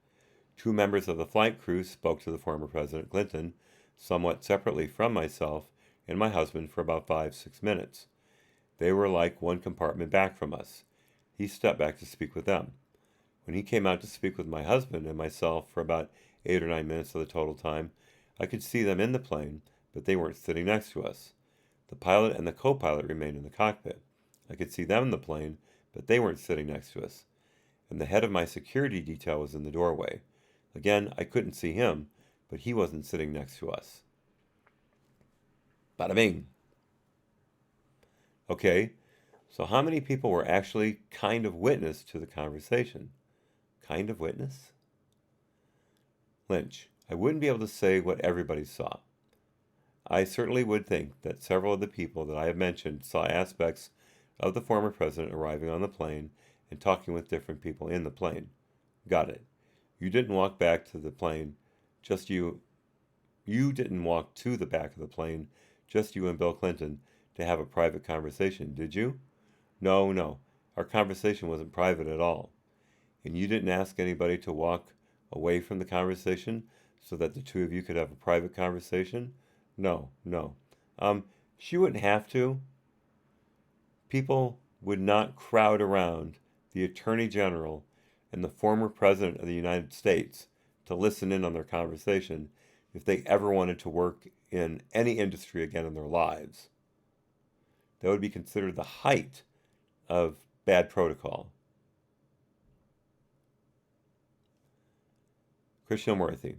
2 members of the flight crew spoke to the former President Clinton, somewhat separately from myself and my husband, for about 5-6 minutes. They were like one compartment back from us. He stepped back to speak with them. When he came out to speak with my husband and myself for about 8 or 9 minutes of the total time, I could see them in the plane, but they weren't sitting next to us. The pilot and the co-pilot remained in the cockpit. I could see them in the plane, but they weren't sitting next to us. And the head of my security detail was in the doorway. Again, I couldn't see him, but he wasn't sitting next to us. Bada bing. Okay, so how many people were actually kind of witness to the conversation? Kind of witness? Lynch, I wouldn't be able to say what everybody saw. I certainly would think that several of the people that I have mentioned saw aspects of the former president arriving on the plane and talking with different people in the plane. Got it. You didn't walk back to the plane, just you. You didn't walk to the back of the plane, just you and Bill Clinton, to have a private conversation, did you? No. Our conversation wasn't private at all. And you didn't ask anybody to walk away from the conversation so that the 2 of you could have a private conversation? No. She wouldn't have to. People would not crowd around the Attorney General and the former President of the United States to listen in on their conversation if they ever wanted to work in any industry again in their lives. That would be considered the height of bad protocol. Krishnamurthy,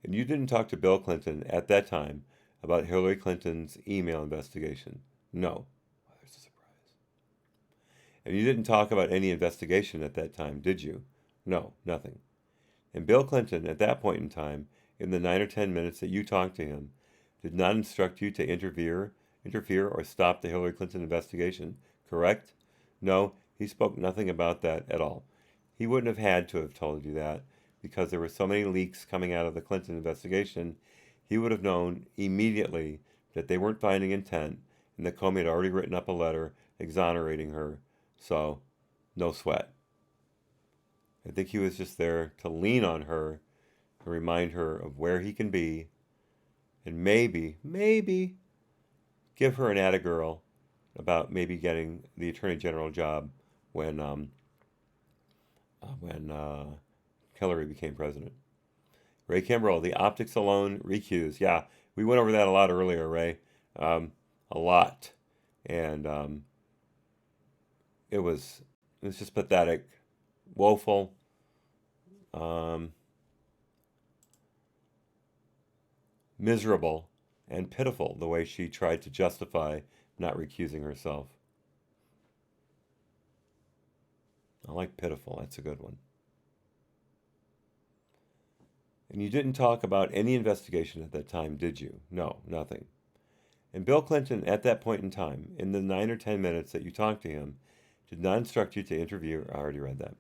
and you didn't talk to Bill Clinton at that time about Hillary Clinton's email investigation? No. There's a surprise. And you didn't talk about any investigation at that time, did you? No, nothing. And Bill Clinton, at that point in time, in the 9 or 10 minutes that you talked to him, did not instruct you to interfere or stop the Hillary Clinton investigation, correct? No, he spoke nothing about that at all. He wouldn't have had to have told you that because there were so many leaks coming out of the Clinton investigation. He would have known immediately that they weren't finding intent and that Comey had already written up a letter exonerating her. So, no sweat. I think he was just there to lean on her, to remind her of where he can be, and maybe give her an atta girl about maybe getting the Attorney General job when Hillary became president. Ray Kimbrell, the optics alone, recuse. Yeah, we went over that a lot earlier, Ray. A lot. And it was just pathetic, woeful. Miserable and pitiful the way she tried to justify not recusing herself. I like pitiful, that's a good one. And you didn't talk about any investigation at that time, did you? No, nothing. And Bill Clinton, at that point in time, in the 9 or 10 minutes that you talked to him, did not instruct you to interview. I already read that.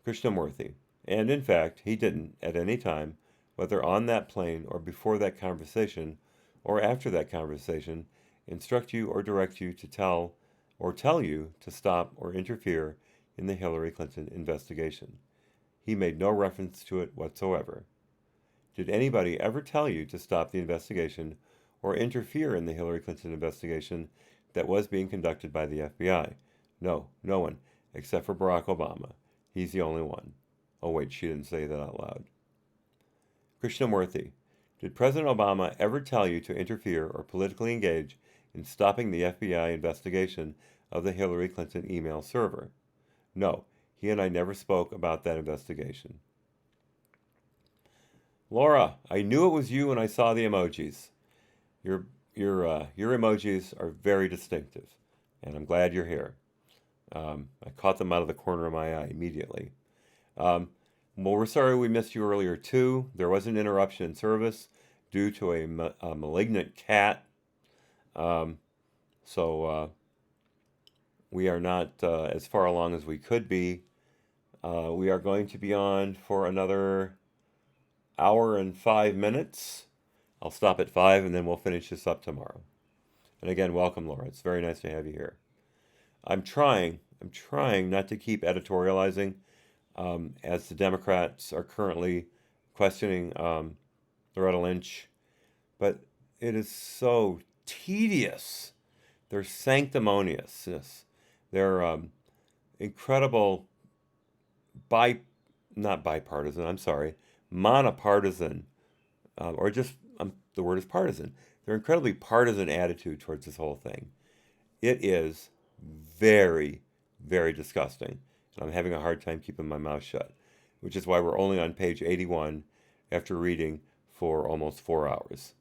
Krishnamurthy. And in fact, he didn't, at any time, whether on that plane or before that conversation or after that conversation, instruct you or direct you to tell you to stop or interfere in the Hillary Clinton investigation. He made no reference to it whatsoever. Did anybody ever tell you to stop the investigation or interfere in the Hillary Clinton investigation that was being conducted by the FBI? No, no one, except for Barack Obama. He's the only one. Oh wait, she didn't say that out loud. Krishnamurthy. Did President Obama ever tell you to interfere or politically engage in stopping the FBI investigation of the Hillary Clinton email server? No, he and I never spoke about that investigation. Laura, I knew it was you when I saw the emojis. Your emojis are very distinctive, and I'm glad you're here. I caught them out of the corner of my eye immediately. Well, we're sorry we missed you earlier too. There was an interruption in service due to a malignant cat. So we are not as far along as we could be. We are going to be on for another hour and 5 minutes. I'll stop at 5 and then we'll finish this up tomorrow. And again, welcome, Laura. It's very nice to have you here. I'm trying not to keep editorializing as the Democrats are currently questioning Loretta Lynch, but it is so tedious. Their sanctimoniousness, their incredible monopartisan, or just the word is partisan. Their incredibly partisan attitude towards this whole thing. It is very, very disgusting. And I'm having a hard time keeping my mouth shut, which is why we're only on page 81 after reading for almost 4 hours.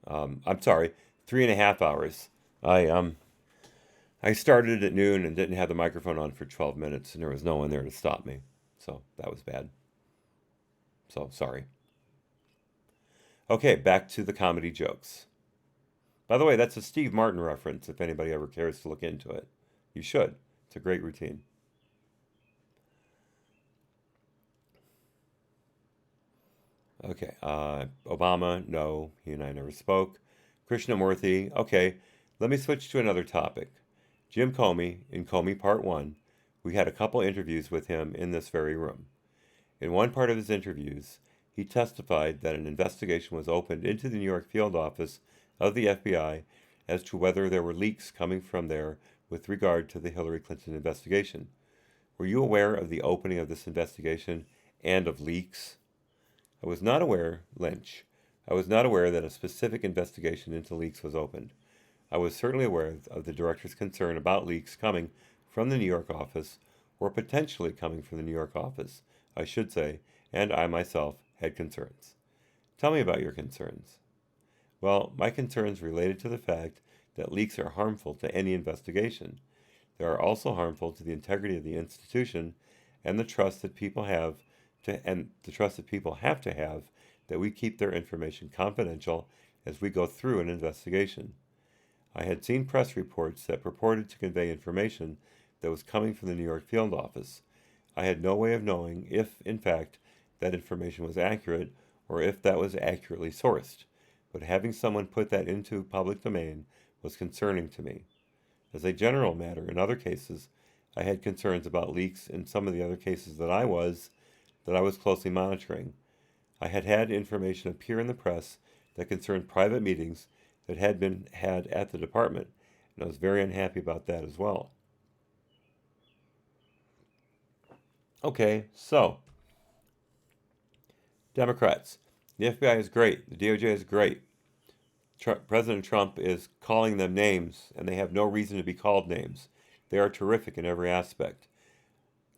I'm sorry, 3.5 hours. I started at noon and didn't have the microphone on for 12 minutes, and there was no one there to stop me. So that was bad. So sorry. Okay, back to the comedy jokes. By the way, that's a Steve Martin reference, if anybody ever cares to look into it. You should. It's a great routine. Okay, Obama, no, he and I never spoke. Krishnamurthy, okay, let me switch to another topic. Jim Comey, in Comey Part 1, we had a couple interviews with him in this very room. In one part of his interviews, he testified that an investigation was opened into the New York field office of the FBI as to whether there were leaks coming from there with regard to the Hillary Clinton investigation. Were you aware of the opening of this investigation and of leaks? I was not aware, Lynch. I was not aware that a specific investigation into leaks was opened. I was certainly aware of the director's concern about leaks coming from the New York office, or potentially coming from the New York office, I should say, and I myself had concerns. Tell me about your concerns. Well, my concerns related to the fact that leaks are harmful to any investigation. They are also harmful to the integrity of the institution and the trust that people have to have that we keep their information confidential as we go through an investigation. I had seen press reports that purported to convey information that was coming from the New York field office. I had no way of knowing if, in fact, that information was accurate or if that was accurately sourced, but having someone put that into public domain was concerning to me. As a general matter, in other cases, I had concerns about leaks in some of the other cases that I was closely monitoring. I had had information appear in the press that concerned private meetings that had been had at the department, and I was very unhappy about that as well. Okay, so, Democrats. The FBI is great. The DOJ is great. President Trump is calling them names, and they have no reason to be called names. They are terrific in every aspect.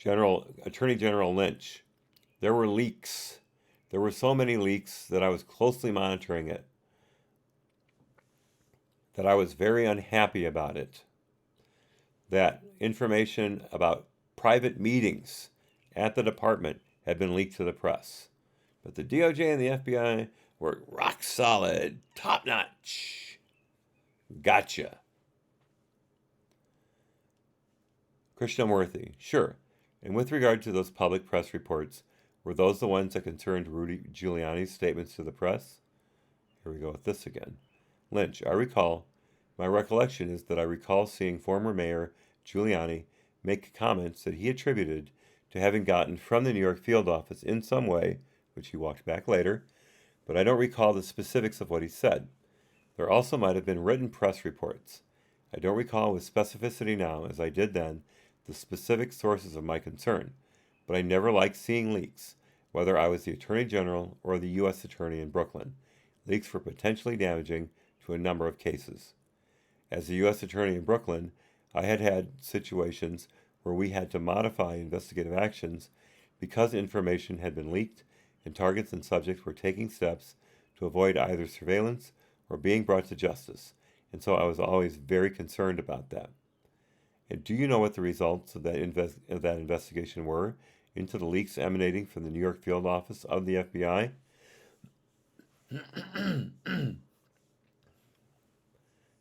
Attorney General Lynch, there were leaks. There were so many leaks that I was closely monitoring it, that I was very unhappy about it. That information about private meetings at the department had been leaked to the press. But the DOJ and the FBI were rock solid, top notch. Gotcha. Krishnamurthy, sure. And with regard to those public press reports, were those the ones that concerned Rudy Giuliani's statements to the press? Here we go with this again. Lynch, my recollection is that I recall seeing former Mayor Giuliani make comments that he attributed to having gotten from the New York field office in some way, which he walked back later, but I don't recall the specifics of what he said. There also might have been written press reports. I don't recall with specificity now, as I did then, the specific sources of my concern, but I never liked seeing leaks, whether I was the Attorney General or the U.S. Attorney in Brooklyn. Leaks were potentially damaging to a number of cases. As the U.S. Attorney in Brooklyn, I had had situations where we had to modify investigative actions because information had been leaked and targets and subjects were taking steps to avoid either surveillance or being brought to justice, and so I was always very concerned about that. And do you know what the results of that investigation were into the leaks emanating from the New York field office of the FBI?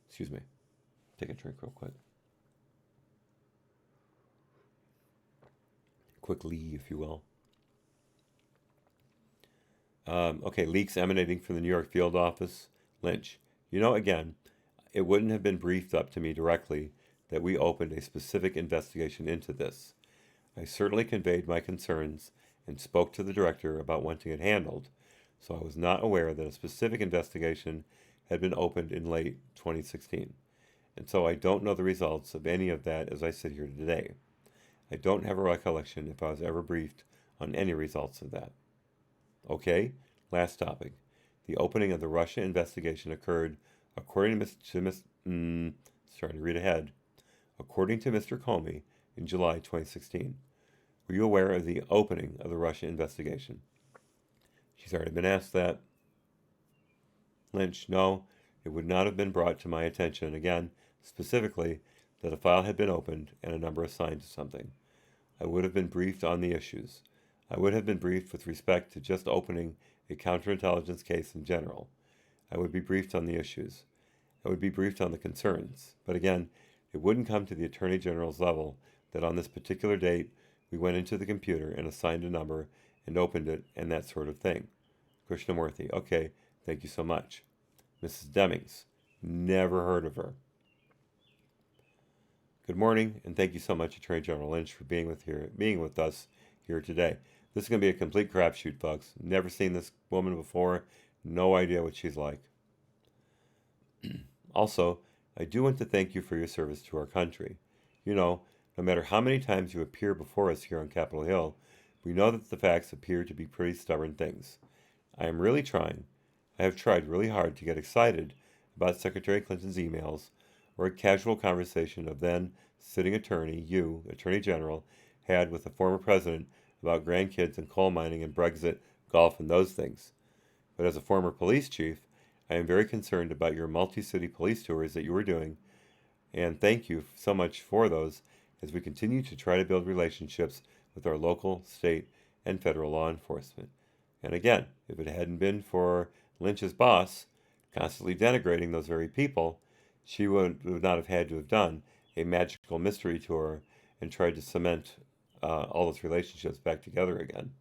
Excuse me. Take a drink real quick. Quickly, if you will. Okay, leaks emanating from the New York field office. Lynch. Again, it wouldn't have been briefed up to me directly that we opened a specific investigation into this. I certainly conveyed my concerns and spoke to the director about wanting it handled, so I was not aware that a specific investigation had been opened in late 2016. And so I don't know the results of any of that as I sit here today. I don't have a recollection if I was ever briefed on any results of that. Okay, last topic. The opening of the Russia According to Mr. Comey, in July 2016. Were you aware of the opening of the Russia investigation? She's already been asked that. Lynch, no, it would not have been brought to my attention, again, specifically, that a file had been opened and a number assigned to something. I would have been briefed on the issues. I would have been briefed with respect to just opening a counterintelligence case in general. I would be briefed on the issues. I would be briefed on the concerns. But again, it wouldn't come to the Attorney General's level that on this particular date we went into the computer and assigned a number and opened it and that sort of thing. Krishnamurthy, okay, thank you so much. Mrs. Demings, never heard of her. Good morning, and thank you so much, Attorney General Lynch, for being with us here today. This is going to be a complete crapshoot, folks. Never seen this woman before. No idea what she's like. Also, I do want to thank you for your service to our country. No matter how many times you appear before us here on Capitol Hill, we know that the facts appear to be pretty stubborn things. I have tried really hard to get excited about Secretary Clinton's emails or a casual conversation of then sitting attorney, you, Attorney General, had with the former president about grandkids and coal mining and Brexit, golf, and those things. But as a former police chief, I am very concerned about your multi-city police tours that you were doing, and thank you so much for those as we continue to try to build relationships with our local, state, and federal law enforcement. And again, if it hadn't been for Lynch's boss constantly denigrating those very people, she would not have had to have done a magical mystery tour and tried to cement all those relationships back together again.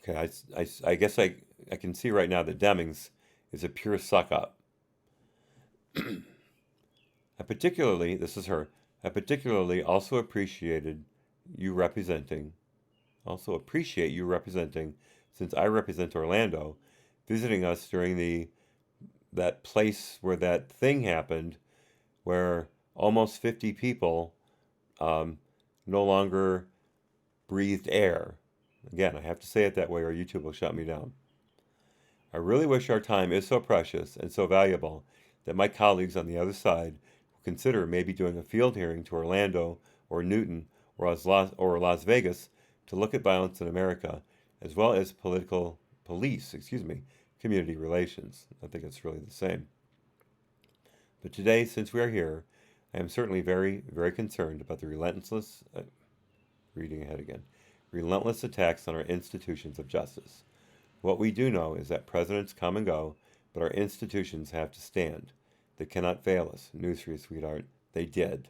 Okay, I guess I can see right now that Demings is a pure suck-up. I particularly also appreciate you representing, since I represent Orlando, visiting us during that place where that thing happened, where almost 50 people no longer breathed air. Again, I have to say it that way or YouTube will shut me down. I really wish our time is so precious and so valuable that my colleagues on the other side will consider maybe doing a field hearing to Orlando or Newton or Las Vegas to look at violence in America, as well as community relations. I think it's really the same. But today, since we are here, I am certainly very, very concerned about the relentless attacks on our institutions of justice. What we do know is that presidents come and go, but our institutions have to stand. They cannot fail us. News for you, sweetheart. They did.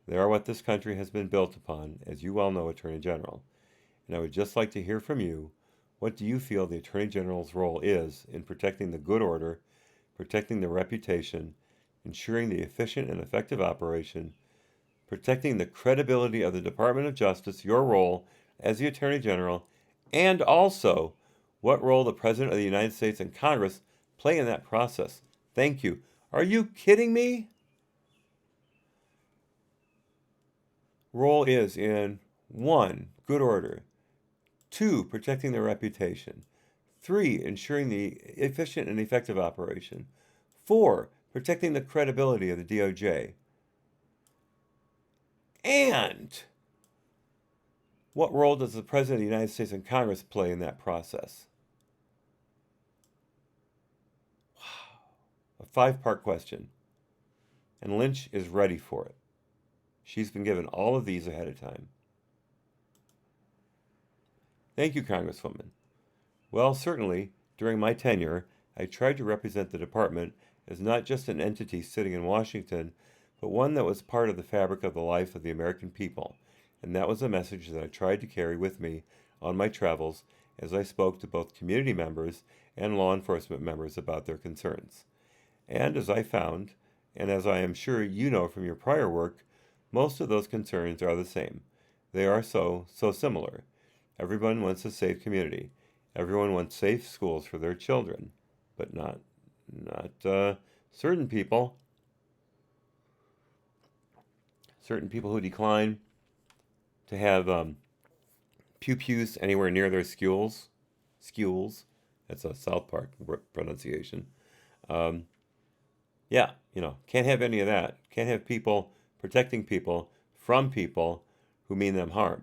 They are what this country has been built upon, as you well know, Attorney General. And I would just like to hear from you, what do you feel the Attorney General's role is in protecting the good order, protecting the reputation, ensuring the efficient and effective operation, protecting the credibility of the Department of Justice, your role as the Attorney General, and also what role the President of the United States and Congress play in that process? Thank you. Are you kidding me? Role is in 1, good order, 2, protecting their reputation, 3, ensuring the efficient and effective operation, 4, protecting the credibility of the DOJ. And what role does the President of the United States and Congress play in that process? Wow. A 5-part question. And Lynch is ready for it. She's been given all of these ahead of time. Thank you, Congresswoman. Well, certainly, during my tenure, I tried to represent the department as not just an entity sitting in Washington, but one that was part of the fabric of the life of the American people. And that was a message that I tried to carry with me on my travels as I spoke to both community members and law enforcement members about their concerns. And as I found, and as I am sure you know from your prior work, most of those concerns are the same. They are so similar. Everyone wants a safe community. Everyone wants safe schools for their children, but not certain people. Certain people who decline to have pew-pews anywhere near their schools. That's a South Park pronunciation. Yeah, can't have any of that. Can't have people protecting people from people who mean them harm.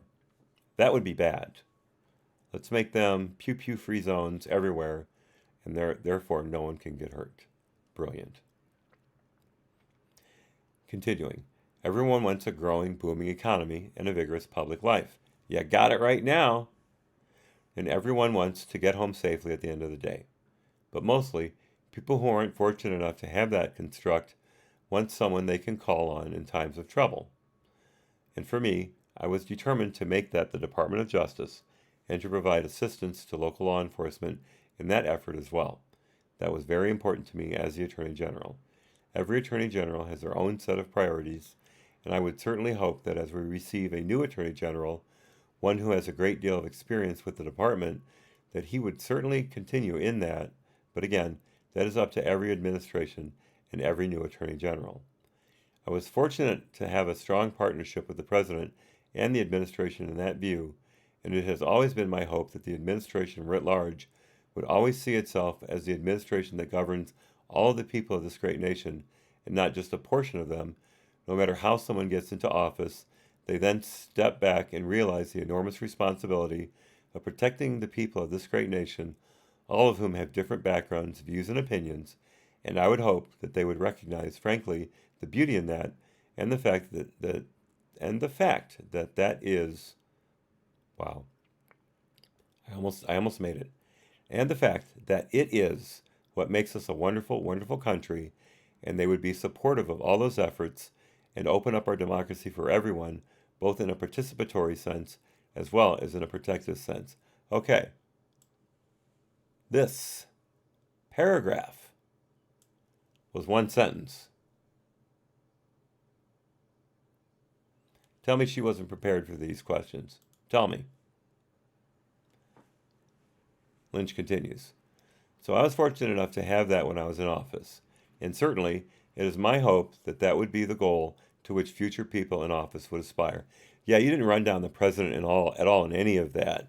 That would be bad. Let's make them pew-pew free zones everywhere, and therefore no one can get hurt. Brilliant. Continuing. Everyone wants a growing, booming economy and a vigorous public life. You got it right now. And everyone wants to get home safely at the end of the day. But mostly, people who aren't fortunate enough to have that construct want someone they can call on in times of trouble. And for me, I was determined to make that the Department of Justice and to provide assistance to local law enforcement in that effort as well. That was very important to me as the Attorney General. Every Attorney General has their own set of priorities, and I would certainly hope that as we receive a new Attorney General, one who has a great deal of experience with the department, that he would certainly continue in that. But again, that is up to every administration and every new Attorney General. I was fortunate to have a strong partnership with the President and the administration in that view, and it has always been my hope that the administration writ large would always see itself as the administration that governs all of the people of this great nation, and not just a portion of them. No matter how someone gets into office, they then step back and realize the enormous responsibility of protecting the people of this great nation, all of whom have different backgrounds, views, and opinions, and I would hope that they would recognize, frankly, the beauty in that, and the fact that that is, wow, I almost made it, and the fact that it is what makes us a wonderful, wonderful country, and they would be supportive of all those efforts and open up our democracy for everyone, both in a participatory sense as well as in a protective sense. Okay. This paragraph was one sentence. Tell me she wasn't prepared for these questions. Tell me. Lynch continues. So I was fortunate enough to have that when I was in office. And certainly, it is my hope that that would be the goal to which future people in office would aspire. Yeah, you didn't run down the president at all in any of that.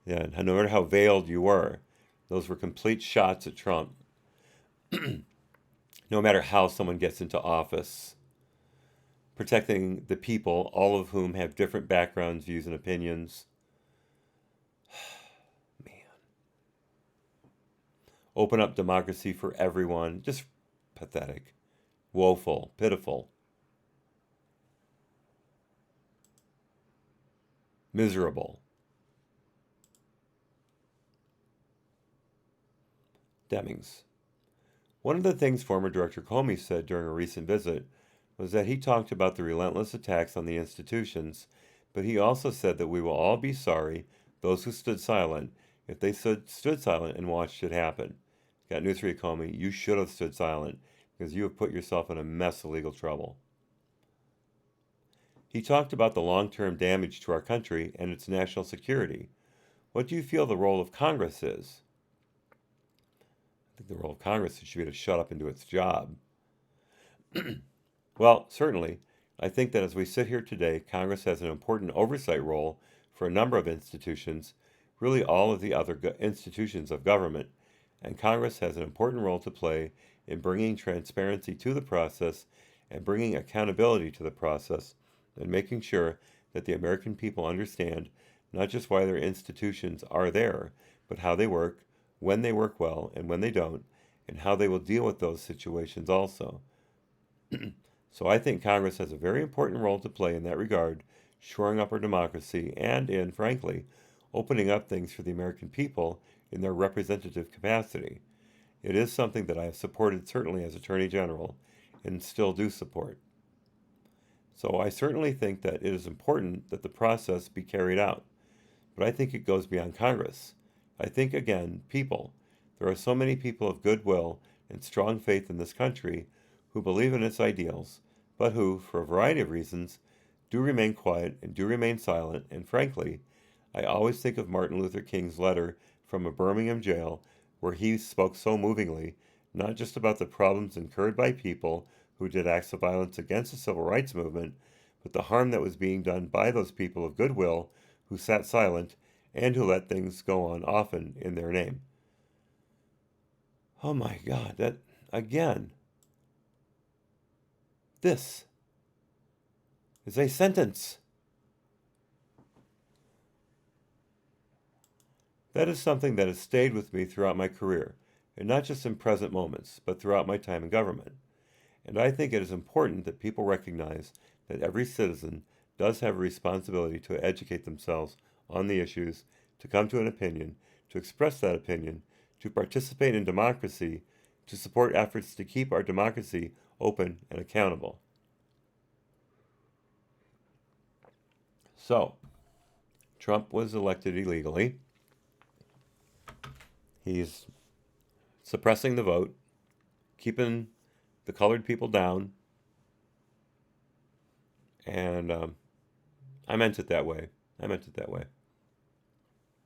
Yeah, no matter how veiled you were, those were complete shots at Trump. No matter how someone gets into office, protecting the people, all of whom have different backgrounds, views, and opinions. Man. Open up democracy for everyone. Just pathetic. Woeful. Pitiful. Miserable. Demings. One of the things former Director Comey said during a recent visit was that he talked about the relentless attacks on the institutions, but he also said that we will all be sorry, those who stood silent, if they stood silent and watched it happen. Got news for you, Comey. You should have stood silent because you have put yourself in a mess of legal trouble. He talked about the long-term damage to our country and its national security. What do you feel the role of Congress is? I think the role of Congress should be to shut up and do its job. Well, certainly, I think that as we sit here today, Congress has an important oversight role for a number of institutions, really all of the other institutions of government, and Congress has an important role to play in bringing transparency to the process and bringing accountability to the process and making sure that the American people understand not just why their institutions are there, but how they work, when they work well and when they don't, and how they will deal with those situations also. So I think Congress has a very important role to play in that regard, shoring up our democracy and in, frankly, opening up things for the American people in their representative capacity. It is something that I have supported certainly as Attorney General and still do support. So I certainly think that it is important that the process be carried out. But I think it goes beyond Congress. I think, again, people. There are so many people of goodwill and strong faith in this country who believe in its ideals, but who, for a variety of reasons, do remain quiet and do remain silent. And frankly, I always think of Martin Luther King's letter from a Birmingham jail where he spoke so movingly, not just about the problems incurred by people who did acts of violence against the civil rights movement, but the harm that was being done by those people of goodwill who sat silent and who let things go on often in their name. Oh my God, that, again, this is a sentence. That is something that has stayed with me throughout my career, and not just in present moments, but throughout my time in government. And I think it is important that people recognize that every citizen does have a responsibility to educate themselves on the issues, to come to an opinion, to express that opinion, to participate in democracy, to support efforts to keep our democracy open and accountable. So, Trump was elected illegally. He's suppressing the vote, keeping the colored people down, and I meant it that way.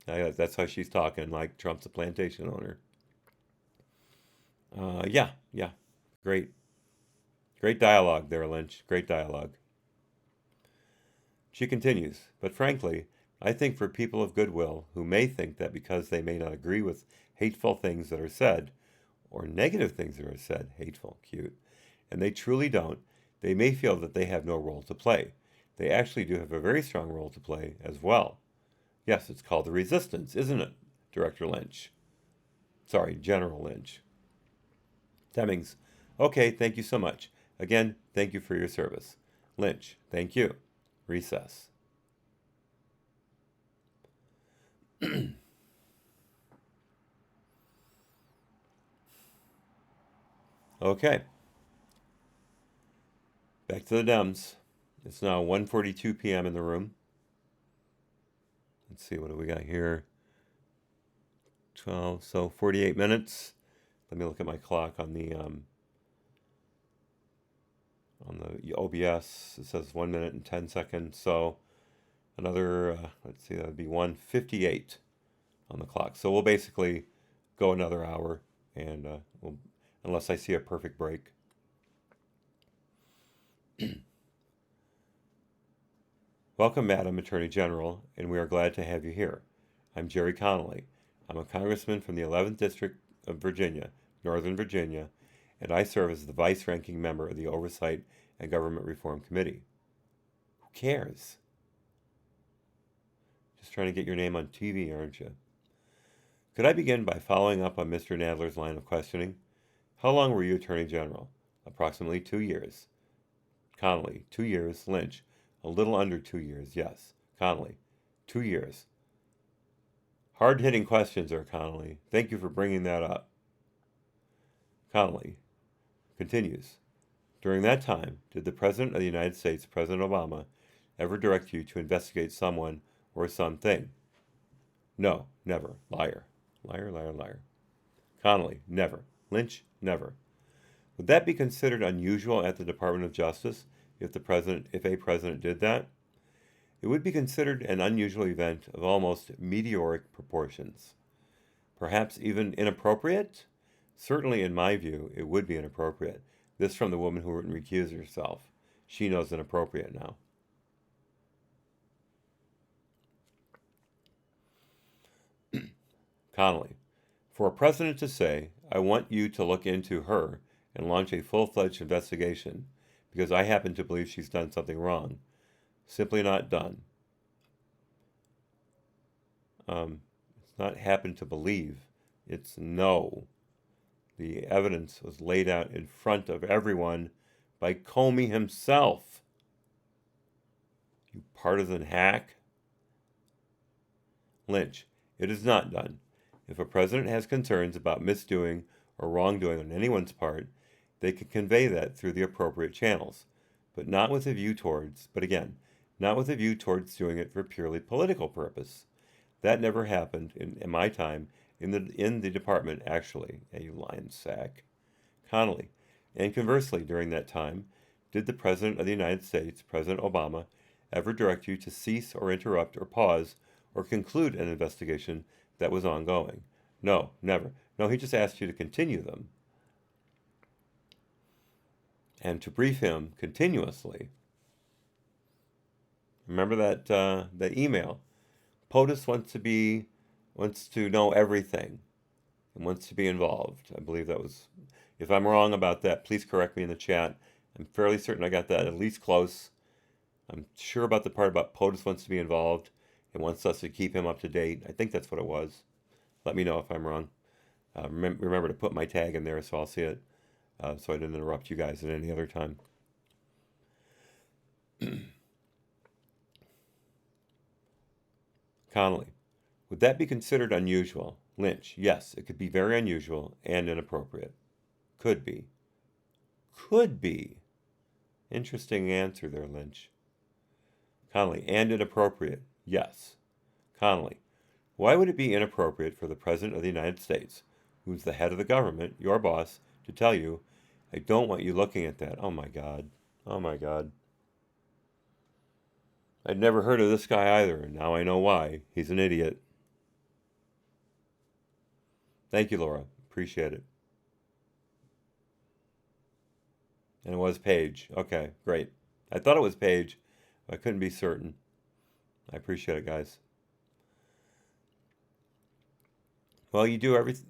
That's how she's talking, like Trump's a plantation owner. Yeah. Great dialogue there, Lynch. Great dialogue. She continues, but frankly, I think for people of goodwill who may think that because they may not agree with hateful things that are said, or negative things that are said, hateful, cute, and they truly don't, they may feel that they have no role to play. They actually do have a very strong role to play as well. Yes, it's called the resistance, isn't it, Director Lynch? Sorry, General Lynch. Demings, okay, thank you so much. Again, thank you for your service. Lynch, thank you. Recess. Okay. Back to the Dems. It's now 1:42 p.m. in the room. Let's see, what do we got here? 12, so 48 minutes. Let me look at my clock on the OBS. It says 1 minute and 10 seconds. So another, let's see, that would be 1:58 on the clock. So we'll basically go another hour, and unless I see a perfect break. Welcome, Madam Attorney General, and we are glad to have you here. I'm Jerry Connolly. I'm a congressman from the 11th District of Virginia, Northern Virginia, and I serve as the vice-ranking member of the Oversight and Government Reform Committee. Who cares? Just trying to get your name on TV, aren't you? Could I begin by following up on Mr. Nadler's line of questioning? How long were you Attorney General? Approximately 2 years. Connolly, 2 years. Lynch, a little under 2 years, yes. Connolly, 2 years. Hard-hitting questions there, Connolly. Thank you for bringing that up. Connolly continues. During that time, did the President of the United States, President Obama, ever direct you to investigate someone or something? No, never. Liar. Liar, liar, liar. Connolly, never. Lynch, never. Would that be considered unusual at the Department of Justice if a president did that? It would be considered an unusual event of almost meteoric proportions. Perhaps even inappropriate? Certainly, in my view, it would be inappropriate. This from the woman who wouldn't recuse herself. She knows inappropriate now. Connolly, for a president to say, I want you to look into her and launch a full-fledged investigation because I happen to believe she's done something wrong, simply not done. It's not happen to believe, it's no. The evidence was laid out in front of everyone by Comey himself. You partisan hack. Lynch, it is not done. If a president has concerns about misdoing or wrongdoing on anyone's part, they can convey that through the appropriate channels, but not with a view towards doing it for purely political purpose. That never happened in my time in the department, actually, a lying sack. Connolly, and conversely, during that time, did the President of the United States, President Obama, ever direct you to cease or interrupt or pause or conclude an investigation that was ongoing? No, never. No, he just asked you to continue them and to brief him continuously. Remember that email? POTUS wants to know everything and wants to be involved. I believe that was, if I'm wrong about that, please correct me in the chat. I'm fairly certain I got that at least close. I'm sure about the part about POTUS wants to be involved and wants us to keep him up to date. I think that's what it was. Let me know if I'm wrong. Remember to put my tag in there so I'll see it, so I didn't interrupt you guys at any other time. Connolly, would that be considered unusual? Lynch, yes, it could be very unusual and inappropriate. Could be. Could be. Interesting answer there, Lynch. Connolly, and inappropriate, yes. Connolly, why would it be inappropriate for the President of the United States, who's the head of the government, your boss, to tell you, I don't want you looking at that? Oh my God. Oh my God. I'd never heard of this guy either, and now I know why. He's an idiot. Thank you, Laura. Appreciate it. And it was Paige. Okay, great. I thought it was Paige, but I couldn't be certain. I appreciate it, guys. Well, you do everything.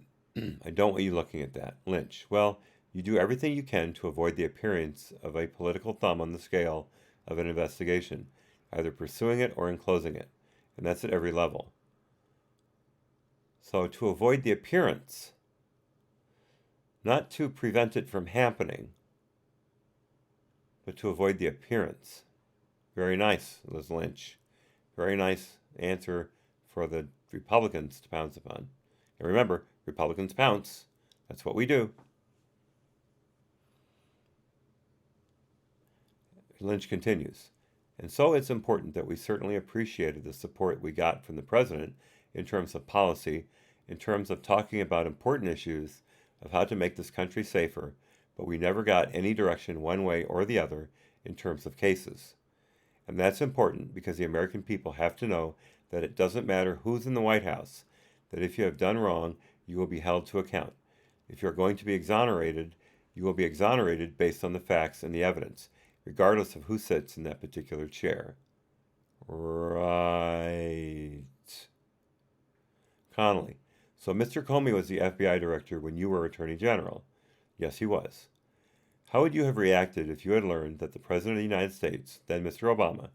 I don't want you looking at that. Lynch. Well, you do everything you can to avoid the appearance of a political thumb on the scale of an investigation, either pursuing it or enclosing it, and that's at every level. So to avoid the appearance, not to prevent it from happening, but to avoid the appearance. Very nice, Liz Lynch. Very nice answer for the Republicans to pounce upon. And remember, Republicans pounce. That's what we do. Lynch continues. And so it's important that we certainly appreciated the support we got from the president in terms of policy, in terms of talking about important issues of how to make this country safer, but we never got any direction one way or the other in terms of cases. And that's important because the American people have to know that it doesn't matter who's in the White House, that if you have done wrong, you will be held to account. If you're going to be exonerated, you will be exonerated based on the facts and the evidence, regardless of who sits in that particular chair. Right. Connolly. So Mr. Comey was the FBI director when you were Attorney General. Yes, he was. How would you have reacted if you had learned that the President of the United States, then Mr. Obama,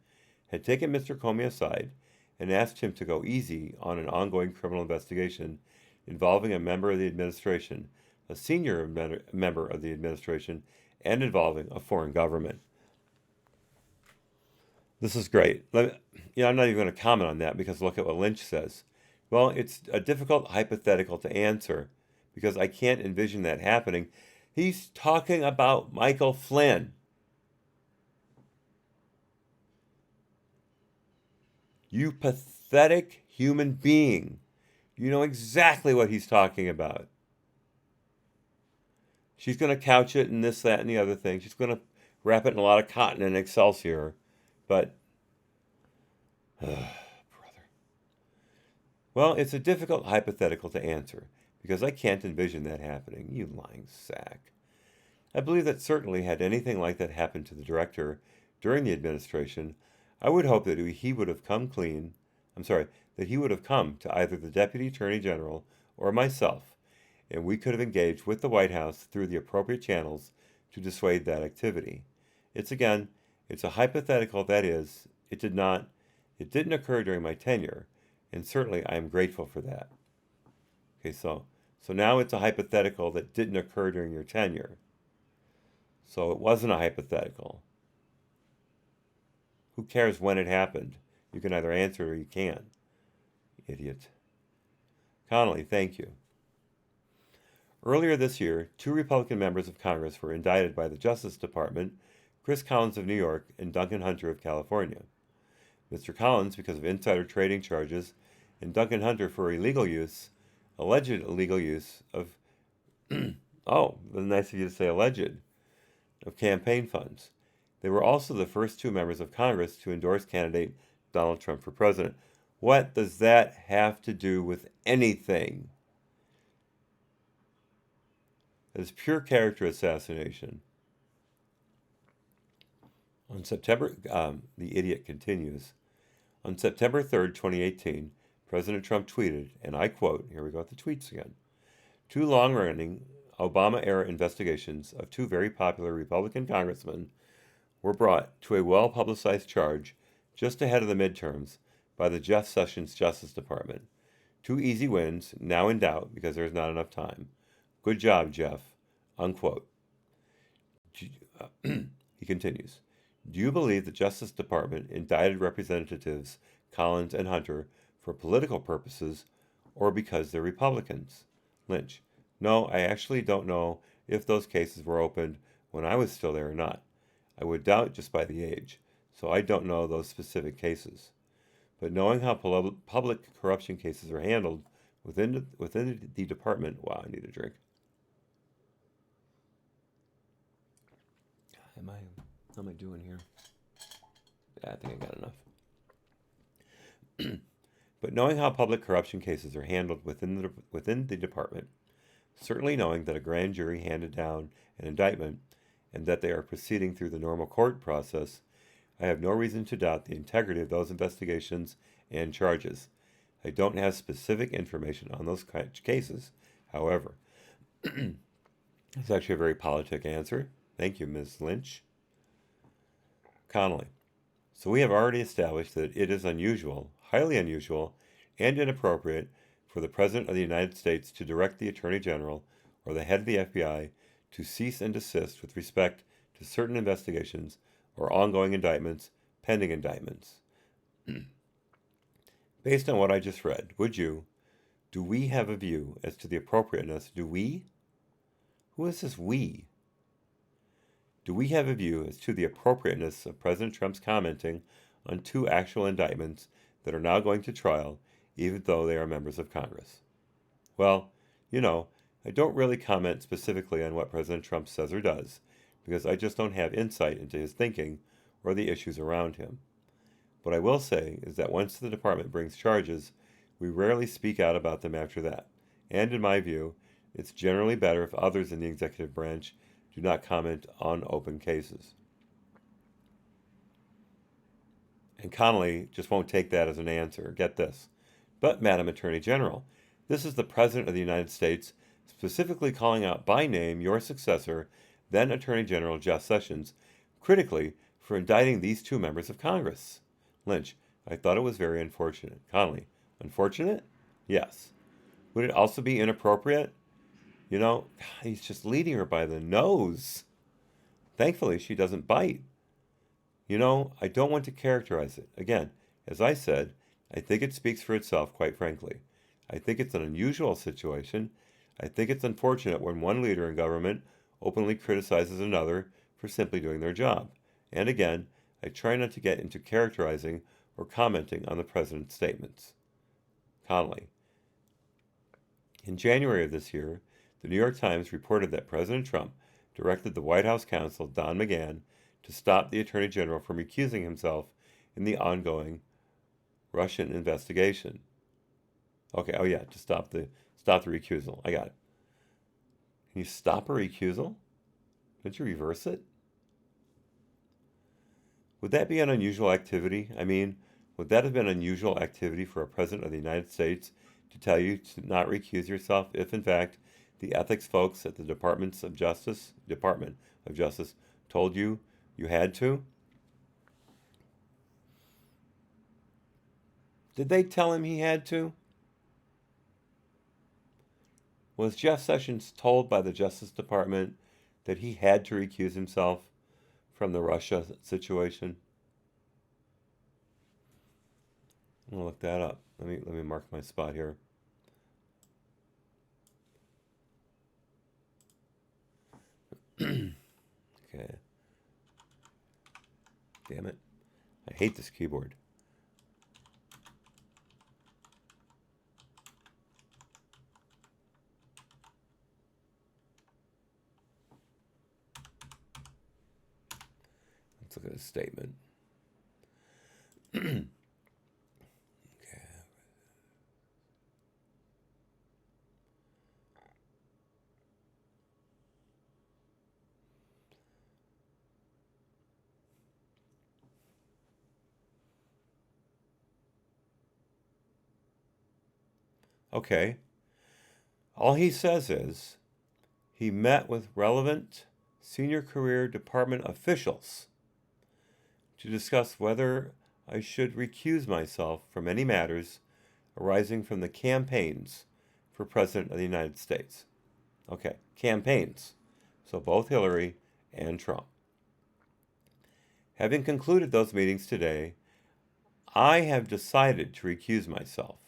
had taken Mr. Comey aside and asked him to go easy on an ongoing criminal investigation involving a member of the administration, a senior member of the administration, and involving a foreign government? This is great. I'm not even going to comment on that because look at what Lynch says. Well, it's a difficult hypothetical to answer because I can't envision that happening. He's talking about Michael Flynn. You pathetic human being. You know exactly what he's talking about. She's going to couch it in this, that, and the other thing. She's going to wrap it in a lot of cotton and Excelsior. But, brother. Well, it's a difficult hypothetical to answer because I can't envision that happening, you lying sack. I believe that certainly had anything like that happened to the director during the administration, I would hope that he would have come clean. That he would have come to either the Deputy Attorney General or myself, and we could have engaged with the White House through the appropriate channels to dissuade that activity. It's a hypothetical, that is, it didn't occur during my tenure, and certainly I am grateful for that. Okay, so now it's a hypothetical that didn't occur during your tenure. So it wasn't a hypothetical. Who cares when it happened? You can either answer it or you can't. Idiot. Connolly, thank you. Earlier this year, 2 Republican members of Congress were indicted by the Justice Department, Chris Collins of New York and Duncan Hunter of California. Mr. Collins because of insider trading charges, and Duncan Hunter for alleged illegal use of, oh, nice of you to say alleged, of campaign funds. They were also the first 2 members of Congress to endorse candidate Donald Trump for president. What does that have to do with anything? It is pure character assassination. On September, the idiot continues. On September 3rd, 2018, President Trump tweeted, and I quote, here we go with the tweets again, 2 long-running Obama-era investigations of 2 very popular Republican congressmen were brought to a well-publicized charge just ahead of the midterms by the Jeff Sessions Justice Department. 2 easy wins, now in doubt because there's not enough time. Good job, Jeff. Unquote. He continues. Do you believe the Justice Department indicted Representatives Collins and Hunter for political purposes or because they're Republicans? Lynch. No, I actually don't know if those cases were opened when I was still there or not. I would doubt just by the age, so I don't know those specific cases. But knowing how public corruption cases are handled within the department, wow, I need a drink. How am I doing here? Yeah, I think I got enough. But knowing how public corruption cases are handled within the department, certainly knowing that a grand jury handed down an indictment and that they are proceeding through the normal court process, I have no reason to doubt the integrity of those investigations and charges. I don't have specific information on those cases, however. It's actually a very politic answer. Thank you, Ms. Lynch. Connolly. So we have already established that it is unusual, highly unusual, and inappropriate for the President of the United States to direct the Attorney General or the head of the FBI to cease and desist with respect to certain investigations or ongoing indictments, pending indictments. Based on what I just read, do we have a view as to the appropriateness? Do we? Who is this we? Do we have a view as to the appropriateness of President Trump's commenting on 2 actual indictments that are now going to trial, even though they are members of Congress? Well, I don't really comment specifically on what President Trump says or does, because I just don't have insight into his thinking or the issues around him. What I will say is that once the department brings charges, we rarely speak out about them after that. And in my view, it's generally better if others in the executive branch do not comment on open cases. And Connolly just won't take that as an answer. Get this. But, Madam Attorney General, this is the President of the United States specifically calling out by name your successor, then Attorney General Jeff Sessions, critically for indicting these 2 members of Congress. Lynch. I thought it was very unfortunate. Connolly. Unfortunate? Yes. Would it also be inappropriate? God, he's just leading her by the nose. Thankfully, she doesn't bite. I don't want to characterize it. Again, as I said, I think it speaks for itself, quite frankly. I think it's an unusual situation. I think it's unfortunate when one leader in government openly criticizes another for simply doing their job. And again, I try not to get into characterizing or commenting on the president's statements. Connolly. In January of this year, the New York Times reported that President Trump directed the White House counsel, Don McGahn, to stop the Attorney General from recusing himself in the ongoing Russian investigation. Okay, oh yeah, to stop the recusal. I got it. Can you stop a recusal? Don't you reverse it? Would that be an unusual activity? I mean, would that have been unusual activity for a president of the United States to tell you to not recuse yourself if, in fact, the ethics folks at the Department of Justice told you you had to? Did they tell him he had to? Was Jeff Sessions told by the Justice Department that he had to recuse himself from the Russia situation? I'm gonna look that up. Let me mark my spot here. Okay. Damn it. I hate this keyboard. Let's look at his statement. Okay. Okay. All he says is he met with relevant senior career department officials to discuss whether I should recuse myself from any matters arising from the campaigns for President of the United States. Okay, campaigns. So both Hillary and Trump. Having concluded those meetings today, I have decided to recuse myself.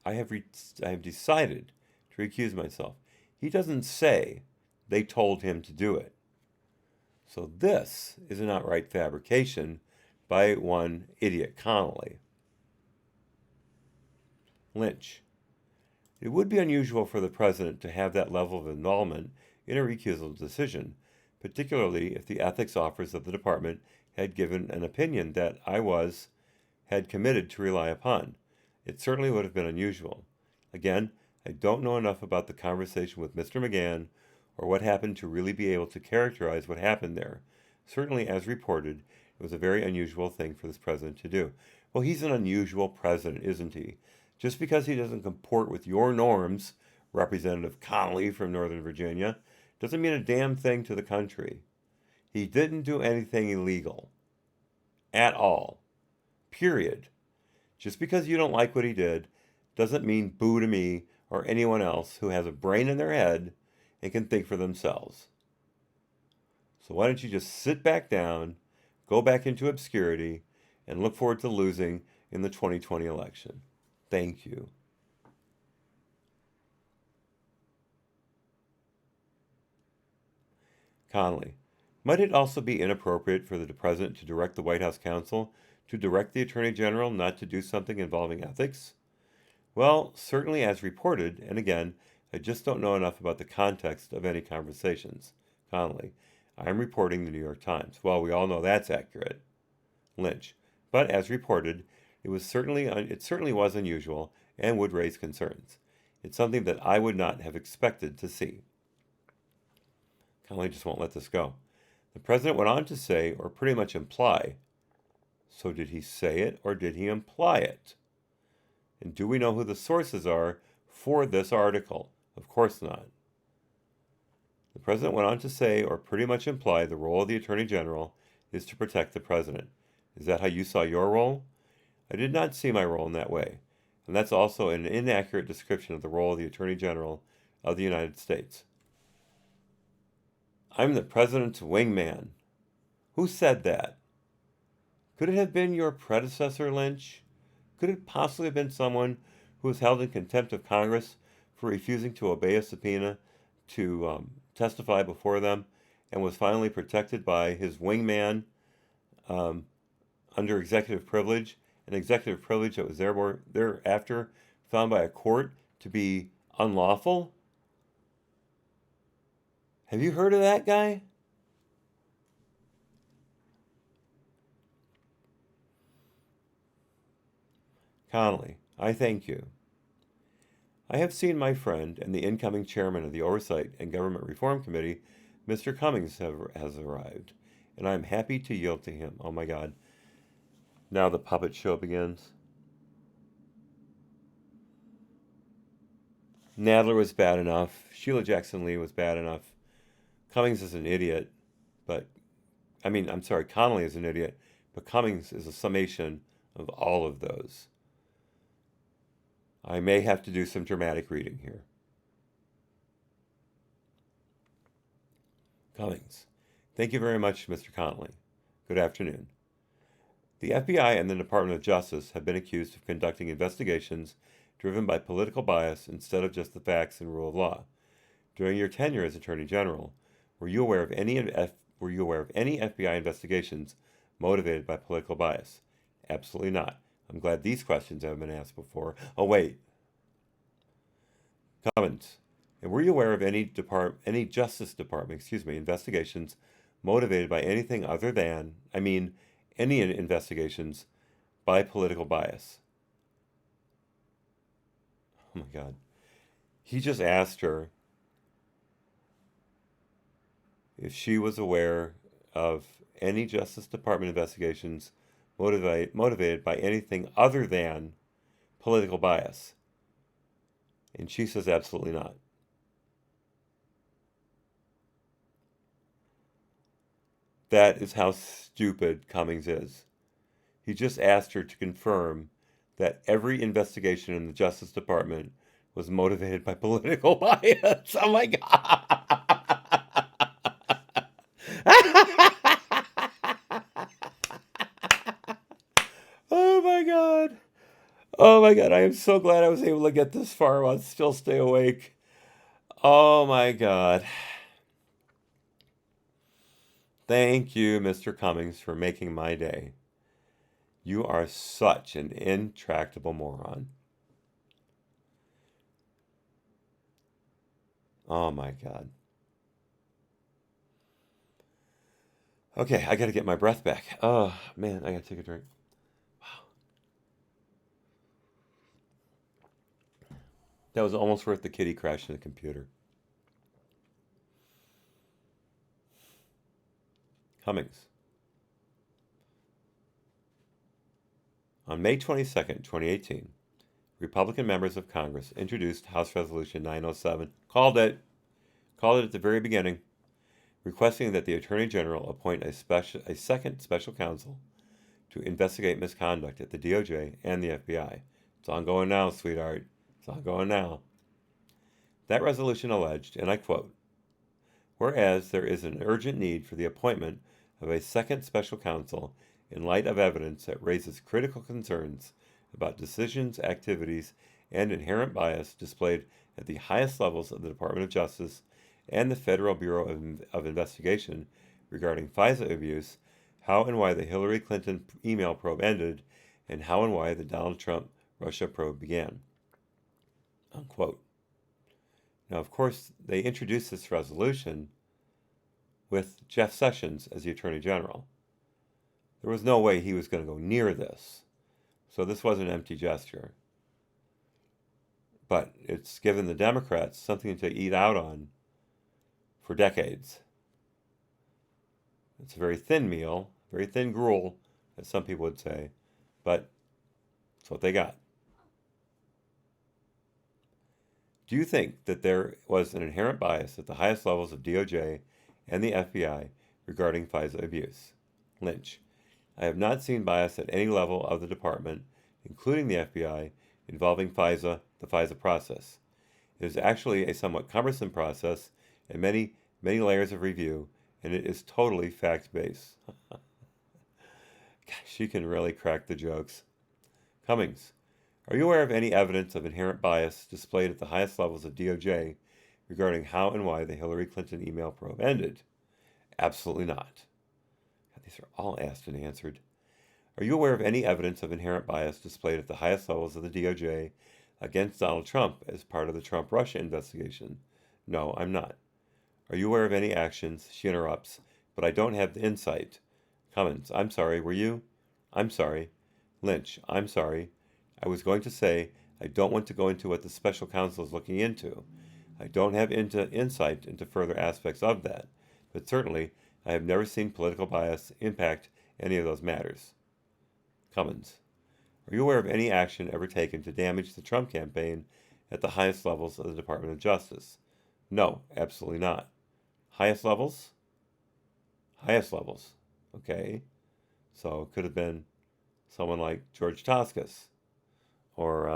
I have decided to recuse myself. He doesn't say they told him to do it. So this is an outright fabrication by one idiot Connolly. Lynch. It would be unusual for the president to have that level of involvement in a recusal decision, particularly if the ethics office of the department had given an opinion that I had committed to rely upon. It certainly would have been unusual. Again, I don't know enough about the conversation with Mr. McGahn or what happened to really be able to characterize what happened there. Certainly, as reported, it was a very unusual thing for this president to do. Well, he's an unusual president, isn't he? Just because he doesn't comport with your norms, Representative Connolly from Northern Virginia, doesn't mean a damn thing to the country. He didn't do anything illegal. At all. Period. Just because you don't like what he did doesn't mean boo to me or anyone else who has a brain in their head and can think for themselves. So why don't you just sit back down, go back into obscurity, and look forward to losing in the 2020 election. Thank you. Connolly. Might it also be inappropriate for the president to direct the White House counsel to direct the Attorney General not to do something involving ethics? Well, certainly as reported, and again, I just don't know enough about the context of any conversations. Connolly. I am reporting the New York Times. Well, we all know that's accurate. Lynch. But as reported, it certainly was unusual and would raise concerns. It's something that I would not have expected to see. Connolly just won't let this go. The president went on to say, or pretty much imply, so did he say it or did he imply it? And do we know who the sources are for this article? Of course not. The president went on to say, or pretty much imply, the role of the Attorney General is to protect the president. Is that how you saw your role? I did not see my role in that way, and that's also an inaccurate description of the role of the Attorney General of the United States. I'm the president's wingman. Who said that? Could it have been your predecessor, Lynch? Could it possibly have been someone who was held in contempt of Congress for refusing to obey a subpoena to testify before them, and was finally protected by his wingman under executive privilege, an executive privilege that was thereafter found by a court to be unlawful. Have you heard of that guy? Connolly, I thank you. I have seen my friend and the incoming chairman of the Oversight and Government Reform Committee, Mr. Cummings, has arrived, and I am happy to yield to him. Oh my God. Now the puppet show begins. Nadler was bad enough. Sheila Jackson Lee was bad enough. Cummings is an idiot, Connolly is an idiot, but Cummings is a summation of all of those. I may have to do some dramatic reading here. Cummings. Thank you very much, Mr. Connolly. Good afternoon. The FBI and the Department of Justice have been accused of conducting investigations driven by political bias instead of just the facts and rule of law. During your tenure as Attorney General, were you aware of any FBI investigations motivated by political bias? Absolutely not. I'm glad these questions haven't been asked before. Oh, wait. Cummings. And were you aware of any Justice Department, investigations motivated by anything other than, any investigations by political bias? Oh my God. He just asked her if she was aware of any Justice Department investigations motivated by anything other than political bias. And she says absolutely not. That is how stupid Cummings is. He just asked her to confirm that every investigation in the Justice Department was motivated by political bias. Oh my God. Oh my God. Oh my God. I am so glad I was able to get this far while still stay awake. Oh my God. Thank you, Mr. Cummings, for making my day. You are such an intractable moron. Oh my God. Okay, I got to get my breath back. Oh man, I got to take a drink. Wow. That was almost worth the kitty crashing the computer. Cummings. On May 22nd, 2018, Republican members of Congress introduced House Resolution 907, called it at the very beginning, requesting that the Attorney General appoint a second special counsel to investigate misconduct at the DOJ and the FBI. It's ongoing now, sweetheart. It's ongoing now. That resolution alleged, and I quote, "Whereas there is an urgent need for the appointment of a second special counsel in light of evidence that raises critical concerns about decisions, activities, and inherent bias displayed at the highest levels of the Department of Justice and the Federal Bureau of Investigation regarding FISA abuse, how and why the Hillary Clinton email probe ended, and how and why the Donald Trump Russia probe began." Unquote. Now, of course, they introduced this resolution with Jeff Sessions as the Attorney General. There was no way he was going to go near this. So this was an empty gesture. But it's given the Democrats something to eat out on for decades. It's a very thin meal, very thin gruel, as some people would say, but it's what they got. Do you think that there was an inherent bias at the highest levels of DOJ and the FBI regarding FISA abuse? Lynch. I have not seen bias at any level of the department, including the FBI, involving the FISA process. It is actually a somewhat cumbersome process and many layers of review, and it is totally fact-based. She can really crack the jokes. Cummings. Are you aware of any evidence of inherent bias displayed at the highest levels of DOJ regarding how and why the Hillary Clinton email probe ended? Absolutely not. God, these are all asked and answered. Are you aware of any evidence of inherent bias displayed at the highest levels of the DOJ against Donald Trump as part of the Trump-Russia investigation? No, I'm not. Are you aware of any actions? She interrupts, but I don't have the insight. Cummins, I'm sorry, were you? I'm sorry. Lynch, I'm sorry. I was going to say, I don't want to go into what the special counsel is looking into. I don't have insight into further aspects of that, but certainly I have never seen political bias impact any of those matters. Cummins, are you aware of any action ever taken to damage the Trump campaign at the highest levels of the Department of Justice? No, absolutely not. Highest levels? Highest levels. Okay. So it could have been someone like George Toscas or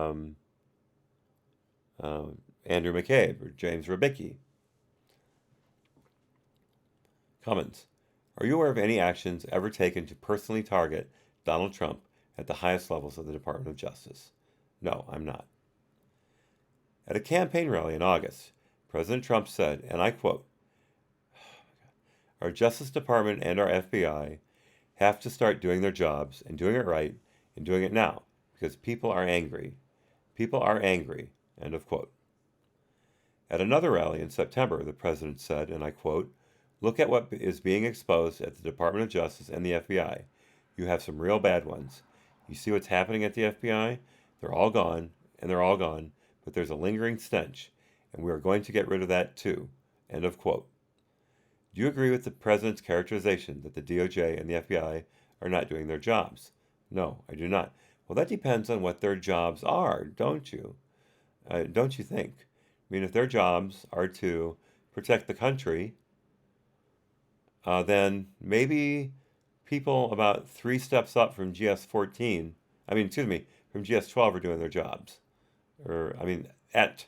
Andrew McCabe or James Rubicki. Cummins, are you aware of any actions ever taken to personally target Donald Trump at the highest levels of the Department of Justice? No, I'm not. At a campaign rally in August, President Trump said, and I quote, "Our Justice Department and our FBI have to start doing their jobs and doing it right and doing it now because people are angry. People are angry." End of quote. At another rally in September, the president said, and I quote, "Look at what is being exposed at the Department of Justice and the FBI. You have some real bad ones. You see what's happening at the FBI? They're all gone, but there's a lingering stench, and we are going to get rid of that too." End of quote. Do you agree with the president's characterization that the DOJ and the FBI are not doing their jobs? No, I do not. Well, that depends on what their jobs are, don't you? Don't you think? I mean, if their jobs are to protect the country, then maybe people about 3 steps up from GS-14, from GS-12 are doing their jobs. At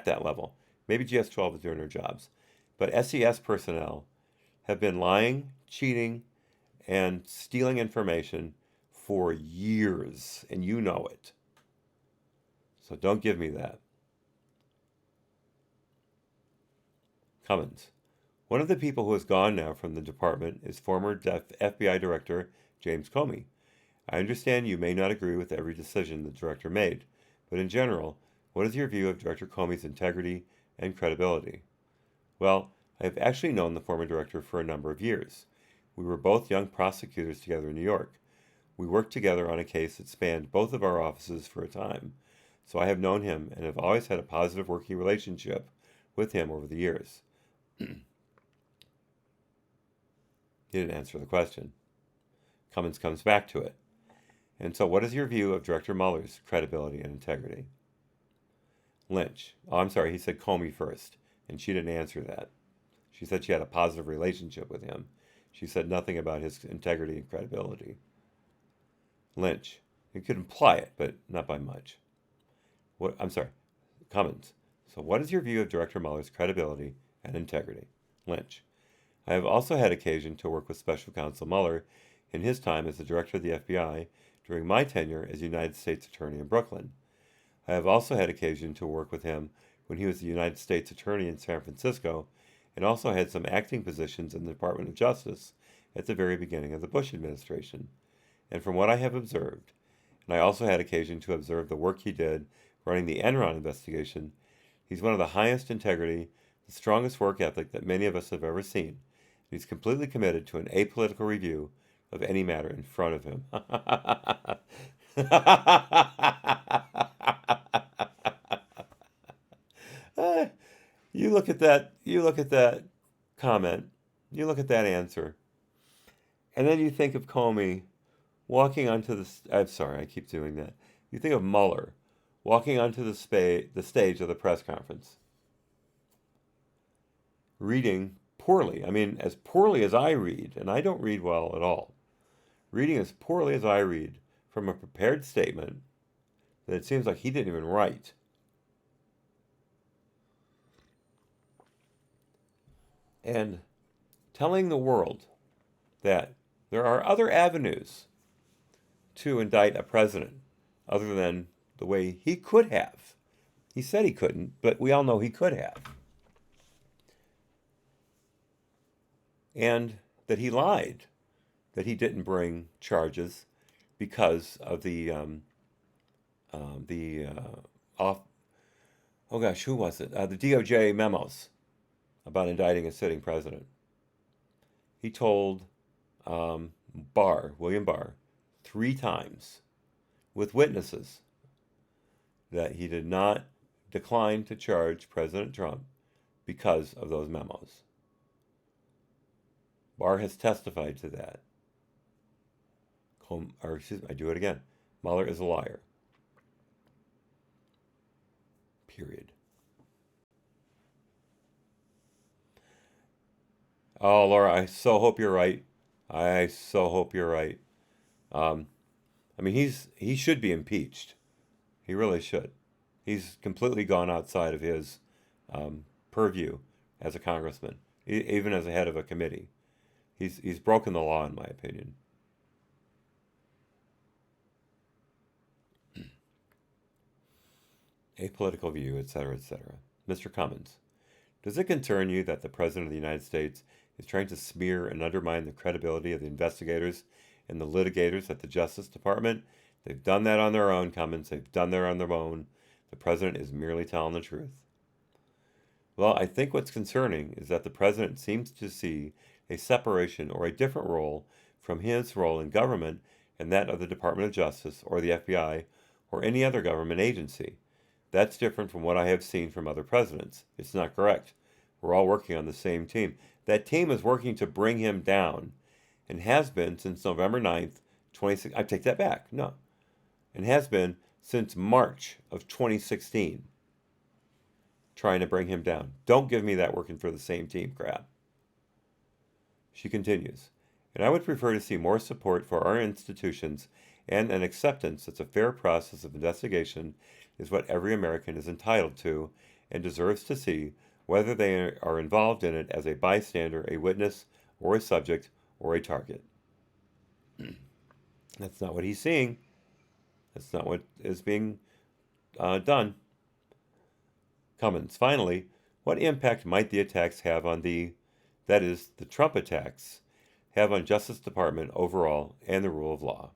that level. Maybe GS-12 is doing their jobs. But SES personnel have been lying, cheating, and stealing information for years, and you know it. So don't give me that. Cummins, one of the people who has gone now from the department is former FBI Director James Comey. I understand you may not agree with every decision the director made, but in general, what is your view of Director Comey's integrity and credibility? Well, I have actually known the former director for a number of years. We were both young prosecutors together in New York. We worked together on a case that spanned both of our offices for a time, so I have known him and have always had a positive working relationship with him over the years. He didn't answer the question. Cummins comes back to it. And so what is your view of Director Mueller's credibility and integrity? Lynch. He said Comey first, and she didn't answer that. She said she had a positive relationship with him. She said nothing about his integrity and credibility. Lynch. You could imply it, but not by much. Cummins. So what is your view of Director Mueller's credibility and integrity? Lynch. I have also had occasion to work with Special Counsel Mueller in his time as the Director of the FBI during my tenure as United States Attorney in Brooklyn. I have also had occasion to work with him when he was the United States Attorney in San Francisco and also had some acting positions in the Department of Justice at the very beginning of the Bush administration. And from what I have observed, and I also had occasion to observe the work he did running the Enron investigation, he's one of the highest integrity, the strongest work ethic that many of us have ever seen. He's completely committed to an apolitical review of any matter in front of him. You look at that comment, you look at that answer, and then you think of Comey walking onto I keep doing that. You think of Mueller walking onto the stage of the press conference, reading poorly. As poorly as I read, and I don't read well at all, reading as poorly as I read from a prepared statement that it seems like he didn't even write. And telling the world that there are other avenues to indict a president other than the way he could have. He said he couldn't, but we all know he could have. And that he lied, that he didn't bring charges because of the off. Oh gosh, who was it? The DOJ memos about indicting a sitting president. He told William Barr, 3 times with witnesses that he did not decline to charge President Trump because of those memos. Barr has testified to that. I do it again. Mueller is a liar. Period. Oh, Laura, I so hope you're right. I so hope you're right. I mean, he should be impeached. He really should. He's completely gone outside of his purview as a congressman, even as a head of a committee. He's broken the law, in my opinion. Apolitical view, etc., etc. Mr. Cummins, does it concern you that the President of the United States is trying to smear and undermine the credibility of the investigators and the litigators at the Justice Department? They've done that on their own, Cummins. They've done that on their own. The President is merely telling the truth. Well, I think what's concerning is that the President seems to see a separation or a different role from his role in government and that of the Department of Justice or the FBI or any other government agency. That's different from what I have seen from other presidents. It's not correct. We're all working on the same team. That team is working to bring him down and has been since November 9th, 2016. I take that back. No. And has been since March of 2016 trying to bring him down. Don't give me that working for the same team crap. She continues, and I would prefer to see more support for our institutions and an acceptance that a fair process of investigation is what every American is entitled to and deserves to see, whether they are involved in it as a bystander, a witness, or a subject, or a target. That's not what he's seeing. That's not what is being done. Cummins, finally, what impact might the attacks have on the Trump attacks, have on Justice Department overall and the rule of law?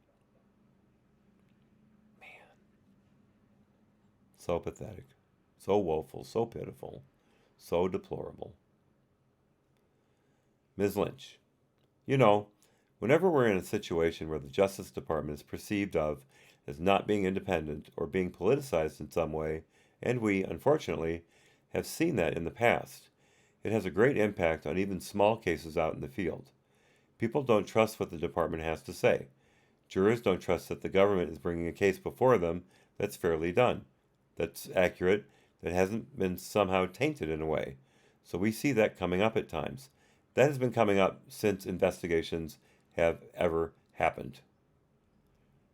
So pathetic, so woeful, so pitiful, so deplorable. Ms. Lynch, you know, whenever we're in a situation where the Justice Department is perceived of as not being independent or being politicized in some way, and we, unfortunately, have seen that in the past, it has a great impact on even small cases out in the field. People don't trust what the department has to say. Jurors don't trust that the government is bringing a case before them that's fairly done, that's accurate, that hasn't been somehow tainted in a way. So we see that coming up at times. That has been coming up since investigations have ever happened.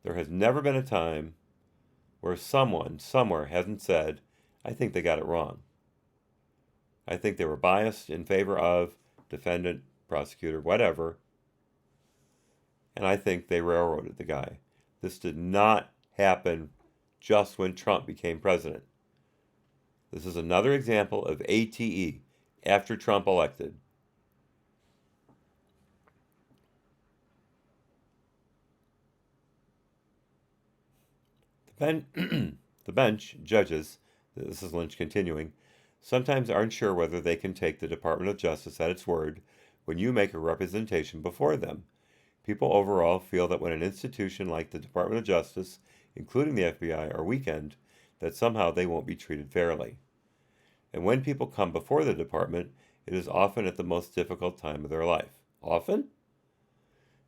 There has never been a time where someone somewhere hasn't said, I think they got it wrong. I think they were biased in favor of defendant, prosecutor, whatever, and I think they railroaded the guy. This did not happen just when Trump became president. This is another example of ATE after Trump elected. The bench, judges, this is Lynch continuing, sometimes aren't sure whether they can take the Department of Justice at its word when you make a representation before them. People overall feel that when an institution like the Department of Justice, including the FBI, are weakened, that somehow they won't be treated fairly. And when people come before the department, it is often at the most difficult time of their life. Often?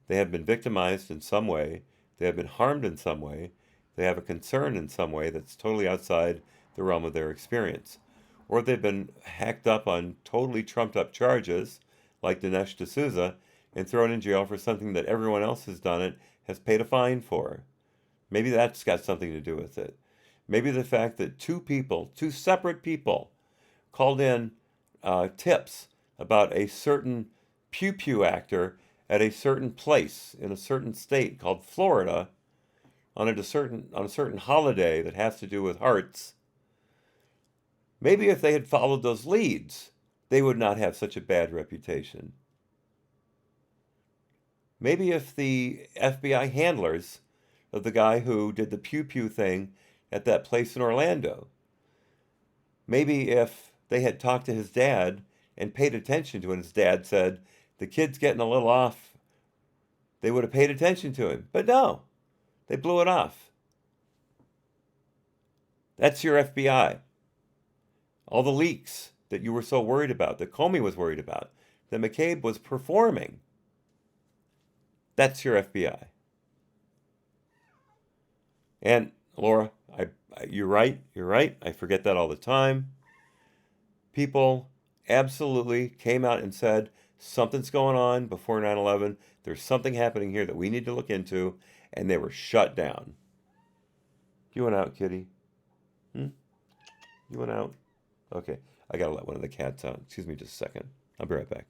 They have been victimized in some way, they have been harmed in some way, they have a concern in some way that's totally outside the realm of their experience. Or they've been hacked up on totally trumped up charges, like Dinesh D'Souza, and thrown in jail for something that everyone else has done it, has paid a fine for. Maybe that's got something to do with it. Maybe the fact that two separate people, called in tips about a certain pew-pew actor at a certain place in a certain state called Florida, on a certain holiday that has to do with hearts, maybe if they had followed those leads, they would not have such a bad reputation. Maybe if the FBI handlers of the guy who did the pew pew thing at that place in Orlando, maybe if they had talked to his dad and paid attention to when his dad said, the kid's getting a little off, they would have paid attention to him. But no, they blew it off. That's your FBI. All the leaks that you were so worried about, that Comey was worried about, that McCabe was performing, that's your FBI. And Laura, you're right. I forget that all the time. People absolutely came out and said, something's going on before 9/11. There's something happening here that we need to look into. And they were shut down. You went out, kitty? You went out? Okay. I got to let one of the cats out. Excuse me just a second. I'll be right back.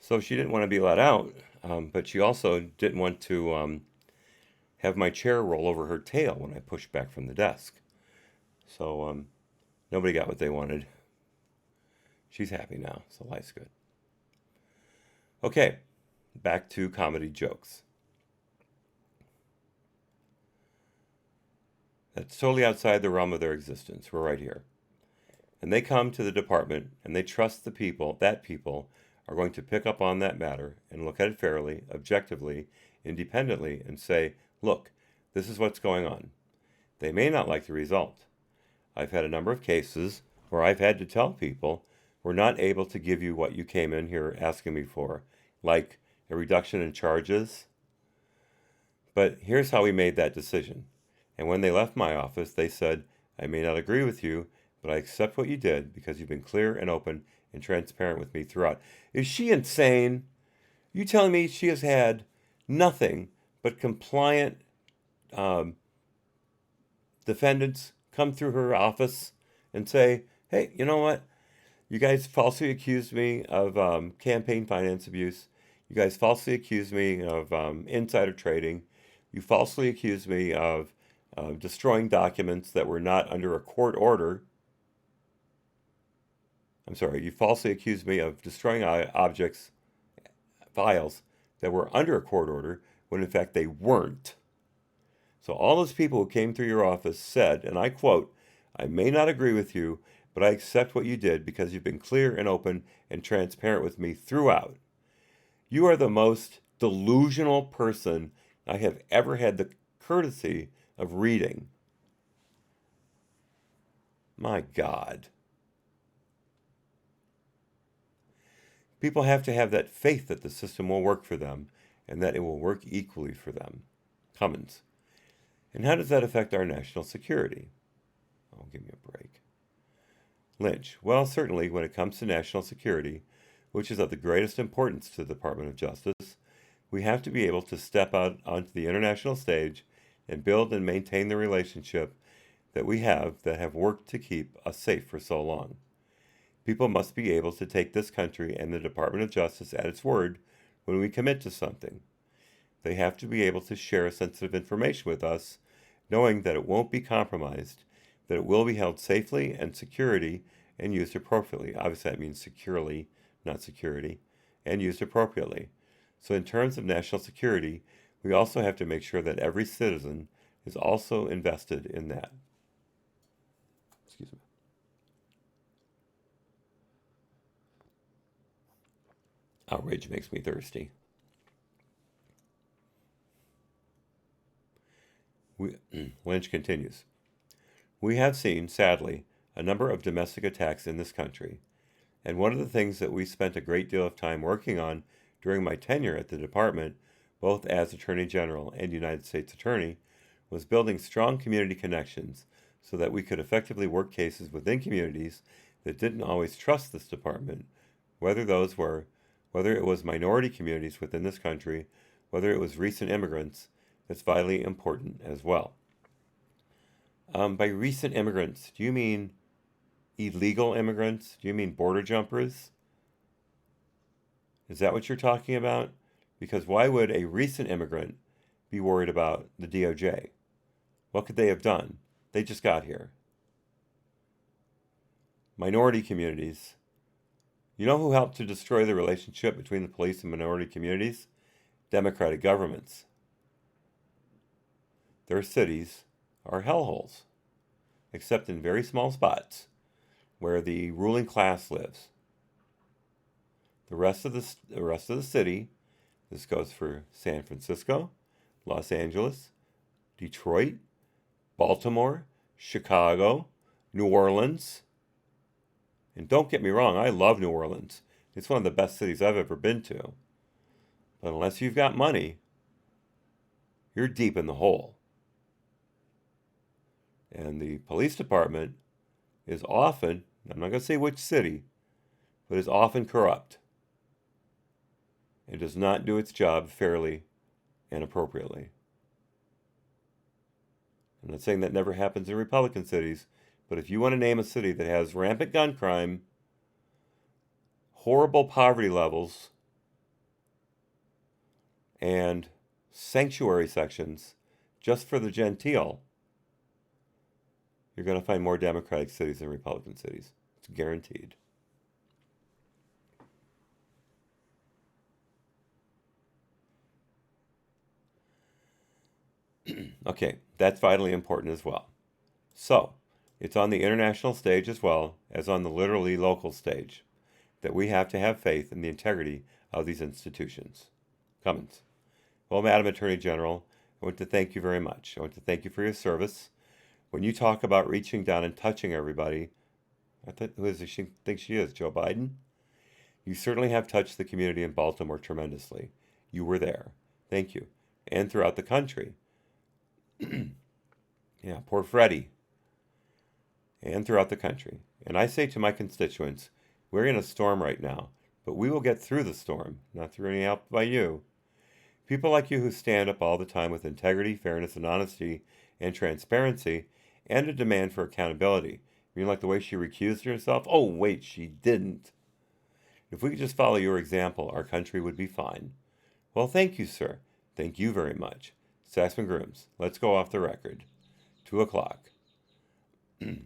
So she didn't want to be let out, but she also didn't want to have my chair roll over her tail when I pushed back from the desk. So nobody got what they wanted. She's happy now, so life's good. Okay, back to comedy jokes. That's totally outside the realm of their existence. We're right here. And they come to the department and they trust the people, that people are going to pick up on that matter and look at it fairly, objectively, independently, and say, look, this is what's going on. They may not like the result. I've had a number of cases where I've had to tell people, we're not able to give you what you came in here asking me for, like a reduction in charges. But here's how we made that decision. And when they left my office, they said, I may not agree with you, but I accept what you did because you've been clear and open and transparent with me throughout. Is she insane? You telling me she has had nothing but compliant defendants come through her office and say, hey, you know what? You guys falsely accused me of campaign finance abuse. You guys falsely accused me of insider trading. You falsely accused me of destroying documents that were not under a court order. I'm sorry, you falsely accused me of destroying objects, files that were under a court order when in fact they weren't. So all those people who came through your office said, and I quote, I may not agree with you, but I accept what you did because you've been clear and open and transparent with me throughout. You are the most delusional person I have ever had the courtesy of reading. My God. People have to have that faith that the system will work for them and that it will work equally for them. Cummins. And how does that affect our national security? Oh, give me a break. Lynch. Well, certainly when it comes to national security, which is of the greatest importance to the Department of Justice, we have to be able to step out onto the international stage and build and maintain the relationship that we have that have worked to keep us safe for so long. People must be able to take this country and the Department of Justice at its word when we commit to something. They have to be able to share sensitive information with us, knowing that it won't be compromised, that it will be held safely and security and used appropriately. Obviously, that means securely, not security, and used appropriately. So in terms of national security, we also have to make sure that every citizen is also invested in that. Excuse me. Outrage makes me thirsty. Lynch continues. We have seen, sadly, a number of domestic attacks in this country, and one of the things that we spent a great deal of time working on during my tenure at the department, both as Attorney General and United States Attorney, was building strong community connections so that we could effectively work cases within communities that didn't always trust this department, whether it was minority communities within this country, whether it was recent immigrants. That's vitally important as well. By recent immigrants, do you mean illegal immigrants? Do you mean border jumpers? Is that what you're talking about? Because why would a recent immigrant be worried about the DOJ? What could they have done? They just got here. Minority communities. You know who helped to destroy the relationship between the police and minority communities? Democratic governments. Their cities are hellholes, except in very small spots where the ruling class lives. The rest of the city, this goes for San Francisco, Los Angeles, Detroit, Baltimore, Chicago, New Orleans. And don't get me wrong, I love New Orleans. It's one of the best cities I've ever been to. But unless you've got money, you're deep in the hole. And the police department is often, I'm not going to say which city, but is often corrupt. It does not do its job fairly and appropriately. I'm not saying that never happens in Republican cities, but if you want to name a city that has rampant gun crime, horrible poverty levels, and sanctuary sections just for the genteel, you're going to find more Democratic cities than Republican cities. It's guaranteed. Okay, that's vitally important as well. So, it's on the international stage as well as on the literally local stage that we have to have faith in the integrity of these institutions. Cummins. Well, Madam Attorney General, I want to thank you very much. I want to thank you for your service. When you talk about reaching down and touching everybody, who does she think she is, Joe Biden? You certainly have touched the community in Baltimore tremendously. You were there. Thank you. And throughout the country. Yeah, poor Freddie. And throughout the country. And I say to my constituents, we're in a storm right now, but we will get through the storm, not through any help by you. People like you who stand up all the time with integrity, fairness, and honesty, and transparency, and a demand for accountability. You mean like the way she recused herself? Oh, wait, she didn't. If we could just follow your example, our country would be fine. Well, thank you, sir. Thank you very much. Saxman Grooms, let's go off the record. 2 o'clock. And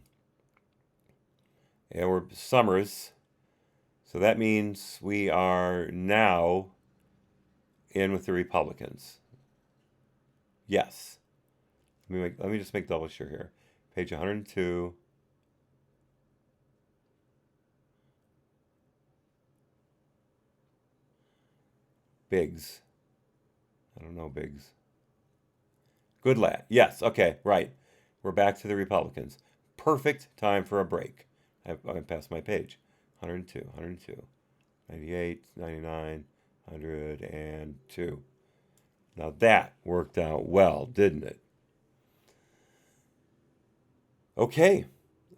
we're Summers, so that means we are now in with the Republicans. Yes. Let me just make double sure here. Page 102. Biggs. I don't know Biggs. Good lad. Yes, okay, right. We're back to the Republicans. Perfect time for a break. I passed my page. 102, 98, 99, 102. Now that worked out well, didn't it? Okay,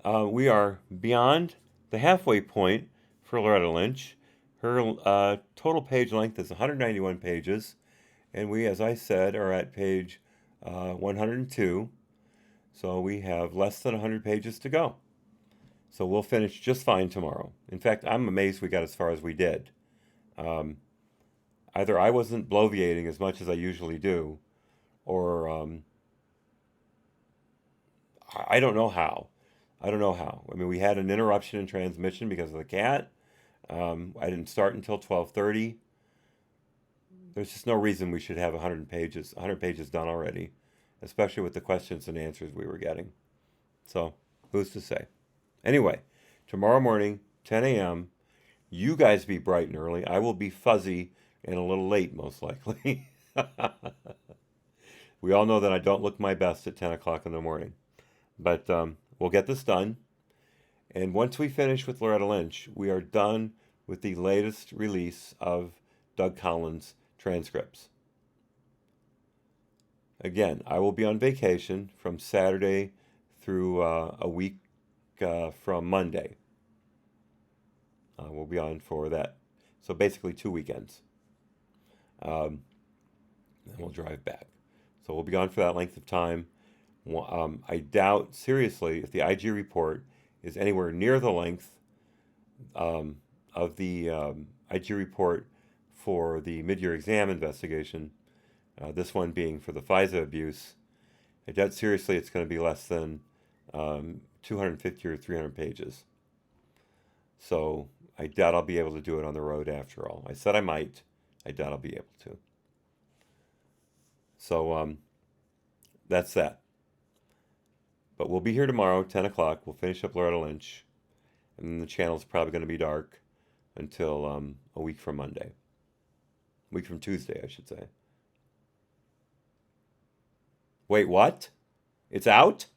we are beyond the halfway point for Loretta Lynch. Her total page length is 191 pages, and we, as I said, are at page 102. So we have less than 100 pages to go. So we'll finish just fine tomorrow. In fact, I'm amazed we got as far as we did. Either I wasn't bloviating as much as I usually do, or I don't know how. I don't know how. I mean, we had an interruption in transmission because of the cat. I didn't start until 12:30. There's just no reason we should have 100 pages done already, especially with the questions and answers we were getting. So, who's to say? Anyway, tomorrow morning, 10 a.m., you guys be bright and early. I will be fuzzy and a little late, most likely. We all know that I don't look my best at 10 o'clock in the morning. But we'll get this done. And once we finish with Loretta Lynch, we are done with the latest release of Doug Collins' transcripts. Again, I will be on vacation from Saturday through a week from Monday. We'll be on for that. So basically 2 weekends. Then we'll drive back. So we'll be gone for that length of time. I doubt seriously if the IG report is anywhere near the length of the IG report for the mid-year exam investigation, this one being for the FISA abuse. I doubt seriously it's going to be less than 250 or 300 pages. So I doubt I'll be able to do it on the road after all. I said I might. I doubt I'll be able to. So that's that. But we'll be here tomorrow, 10 o'clock. We'll finish up Loretta Lynch. And then the channel's probably going to be dark until a week from Monday. A week from Tuesday, I should say. Wait, what? It's out?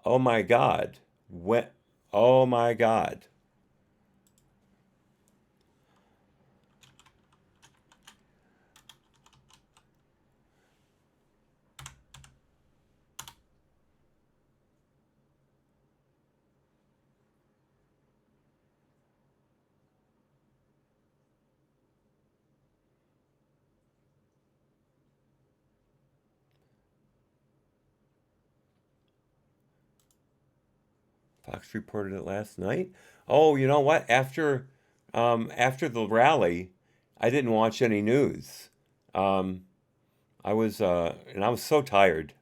Oh my God. When? Oh my God. Fox reported it last night. Oh, you know what? After the rally, I didn't watch any news. I was and I was so tired.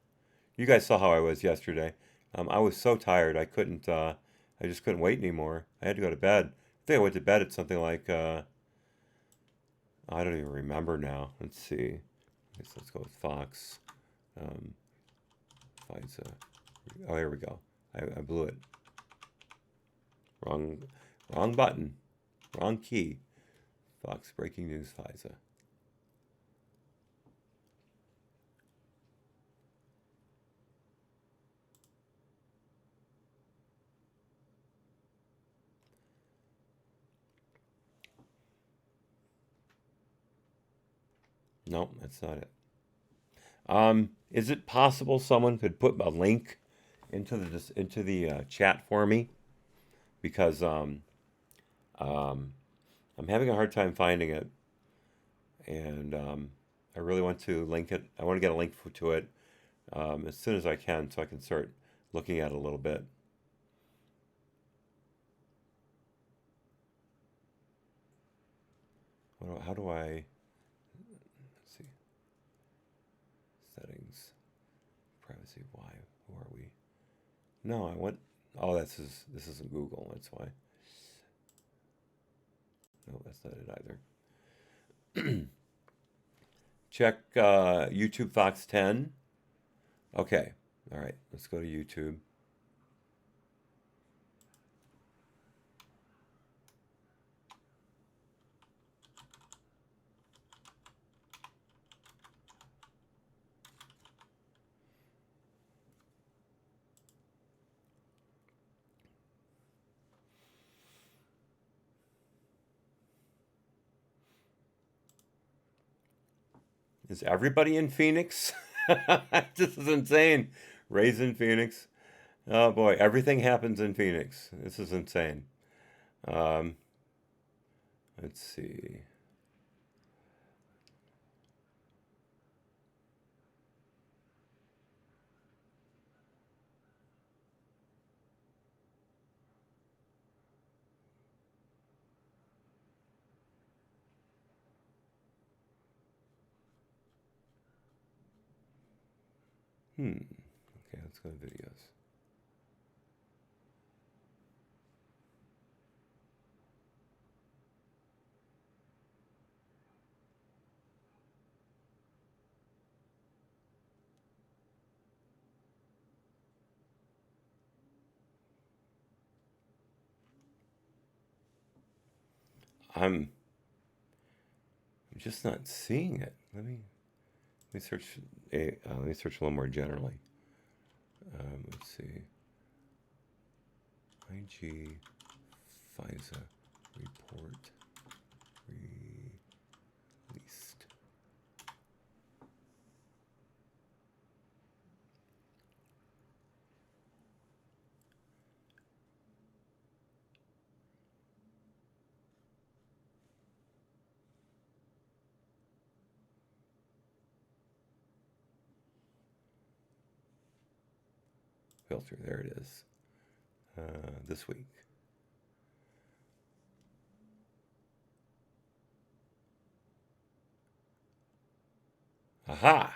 You guys saw how I was yesterday. I was so tired. I just couldn't wait anymore. I had to go to bed. I think I went to bed at something like I don't even remember now. Let's see. Let's go with Fox. FISA. Oh, here we go. I blew it. Wrong button. Wrong key. Fox breaking news FISA. No, that's not it. Is it possible someone could put a link into the chat for me? Because I'm having a hard time finding it, and I really want to link it. I want to get a link to it as soon as I can, so I can start looking at it a little bit. How do I? Let's see. Settings, privacy. Why? Who are we? No, I want. Oh, this isn't Google. That's why. No, that's not it either. Check YouTube Fox 10. Okay. All right. Let's go to YouTube. Is everybody in Phoenix? This is insane. Ray's in Phoenix. Oh boy, everything happens in Phoenix. This is insane. Um, let's see. Okay, let's go to videos. I'm just not seeing it. Let me search let me search a little more generally. Let's see. IG FISA report released. Filter, there it is. This week. Aha!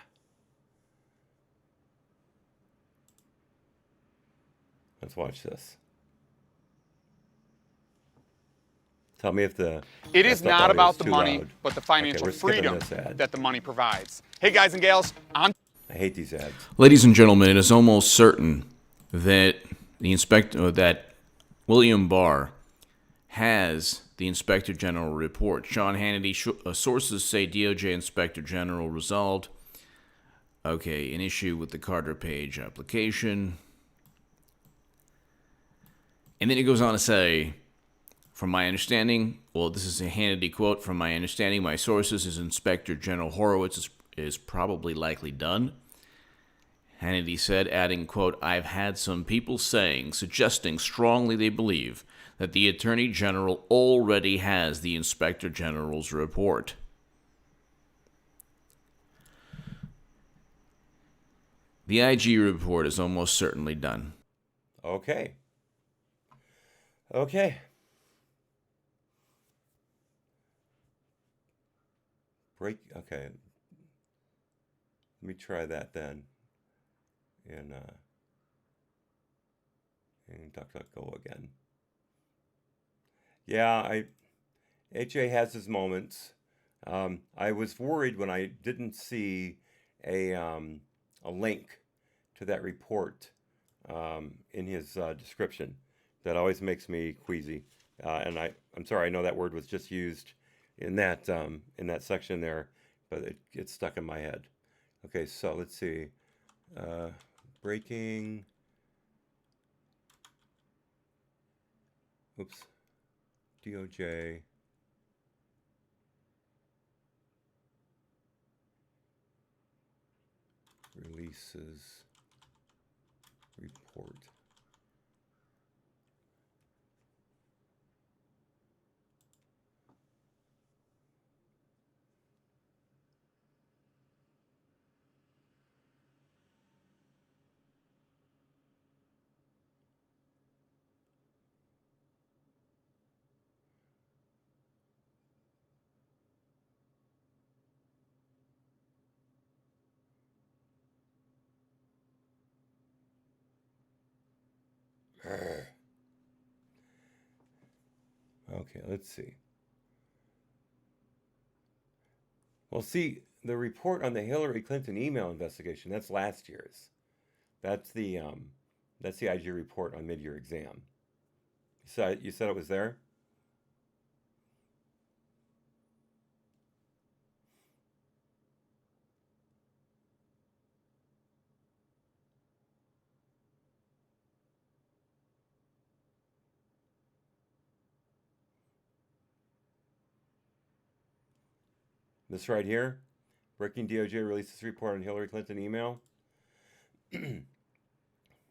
Let's watch this. Tell me if the It is not audio about is the too money, loud. but the Okay, financial we're skipping freedom this ad. that the money provides. Hey guys and gals, on I hate these ads. Ladies and gentlemen, it is almost certain that that William Barr has the Inspector General report. Sean Hannity, sources say DOJ Inspector General resolved. Okay, an issue with the Carter Page application. And then it goes on to say, from my understanding, well, this is a Hannity quote, from my understanding, my sources is Inspector General Horowitz is probably likely done. Hannity said, adding, quote, I've had some people suggesting strongly they believe that the Attorney General already has the Inspector General's report. The IG report is almost certainly done. Okay. Okay. Okay. Let me try that then. In DuckDuckGo again. Yeah, HA has his moments. I was worried when I didn't see a link to that report in his description. That always makes me queasy. And I'm sorry, I know that word was just used in that section there, but it gets stuck in my head. Okay, so let's see. Breaking. Oops. DOJ. Releases report. Okay, let's see. Well, see, the report on the Hillary Clinton email investigation, that's last year's. That's the IG report on mid-year exam. You said it was there? This right here? Breaking DOJ releases report on Hillary Clinton email.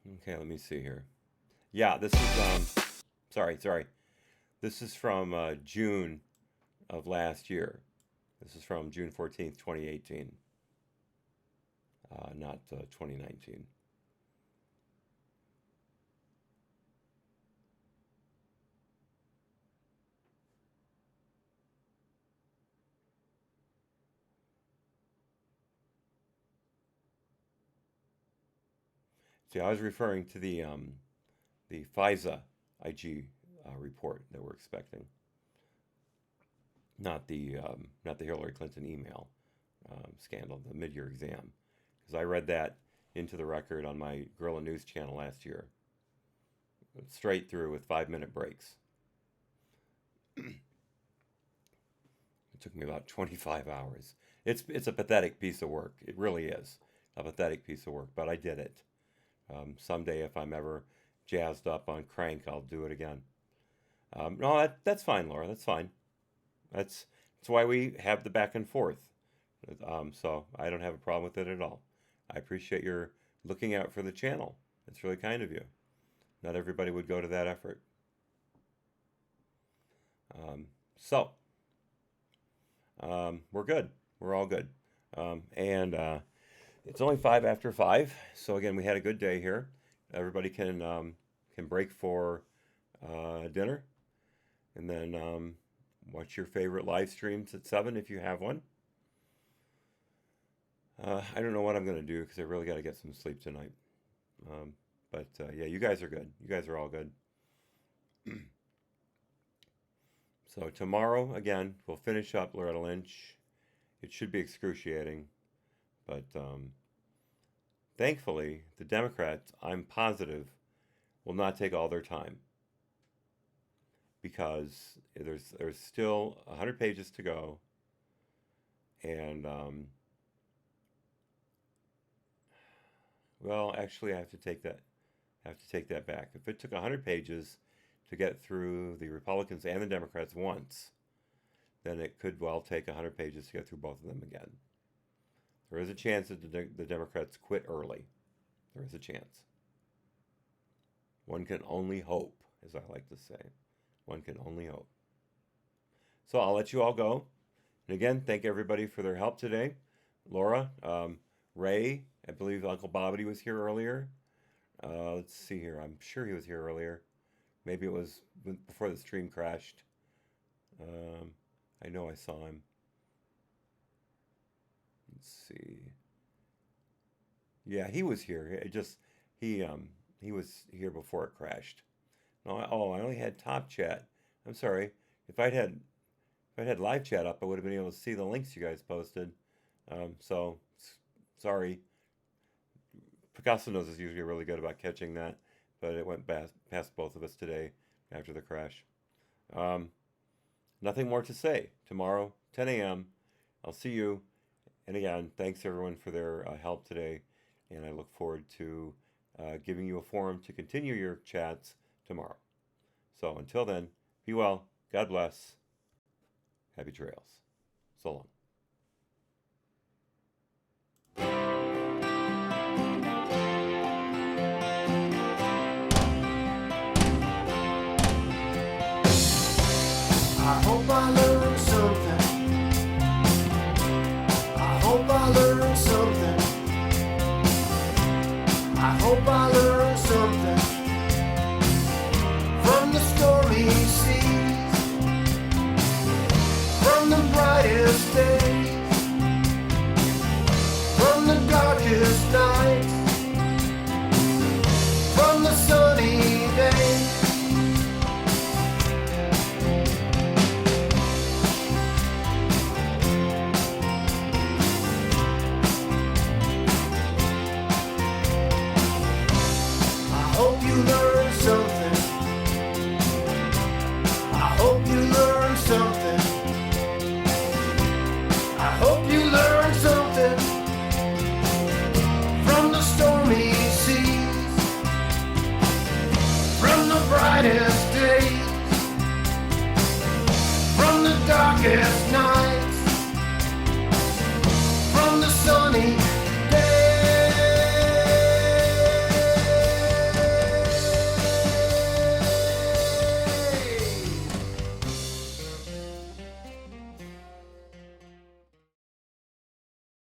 Okay, let me see here. Yeah, this is sorry. This is from June of last year. This is from June 14th, 2018. Not 2019. See, I was referring to the FISA IG report that we're expecting, not the Hillary Clinton email scandal, the mid-year exam, because I read that into the record on my Guerrilla News channel last year, straight through with 5-minute breaks. It took me about 25 hours. It's a pathetic piece of work. It really is a pathetic piece of work, but I did it. Someday, if I'm ever jazzed up on crank, I'll do it again. No, that's fine, Laura. That's fine. That's why we have the back and forth. So I don't have a problem with it at all. I appreciate your looking out for the channel. It's really kind of you. Not everybody would go to that effort. We're good. We're all good. It's only 5 after 5, so again, we had a good day here. Everybody can break for dinner, and then watch your favorite live streams at 7 if you have one. I don't know what I'm going to do because I really got to get some sleep tonight. But yeah, you guys are good. You guys are all good. So tomorrow, again, we'll finish up Loretta Lynch. It should be excruciating. But thankfully, the Democrats, I'm positive, will not take all their time, because there's still 100 pages to go, and well, actually, I have to take that back. If it took 100 pages to get through the Republicans and the Democrats once, then it could well take 100 pages to get through both of them again. There is a chance that the Democrats quit early. There is a chance. One can only hope, as I like to say. One can only hope. So I'll let you all go. And again, thank everybody for their help today. Laura, Ray, I believe Uncle Bobbity was here earlier. Let's see here. I'm sure he was here earlier. Maybe it was before the stream crashed. I know I saw him. Let's see. Yeah, he was here. He was here before it crashed. No, I only had top chat. I'm sorry. If I'd had live chat up, I would have been able to see the links you guys posted. So sorry. Picasso knows is usually really good about catching that, but it went past both of us today after the crash. Nothing more to say. Tomorrow, 10 a.m. I'll see you. And again, thanks everyone for their help today, and I look forward to giving you a forum to continue your chats tomorrow. So until then, be well, God bless, happy trails. So long. I hope I learned something. I hope I learned something. I hope I learned something from the stormy seas, from the brightest days, from the darkest nights, from the sunny days. I hope you learned something. I hope you learned something. I hope you learned something from the stormy seas, from the brightest days, from the darkest nights, from the sunny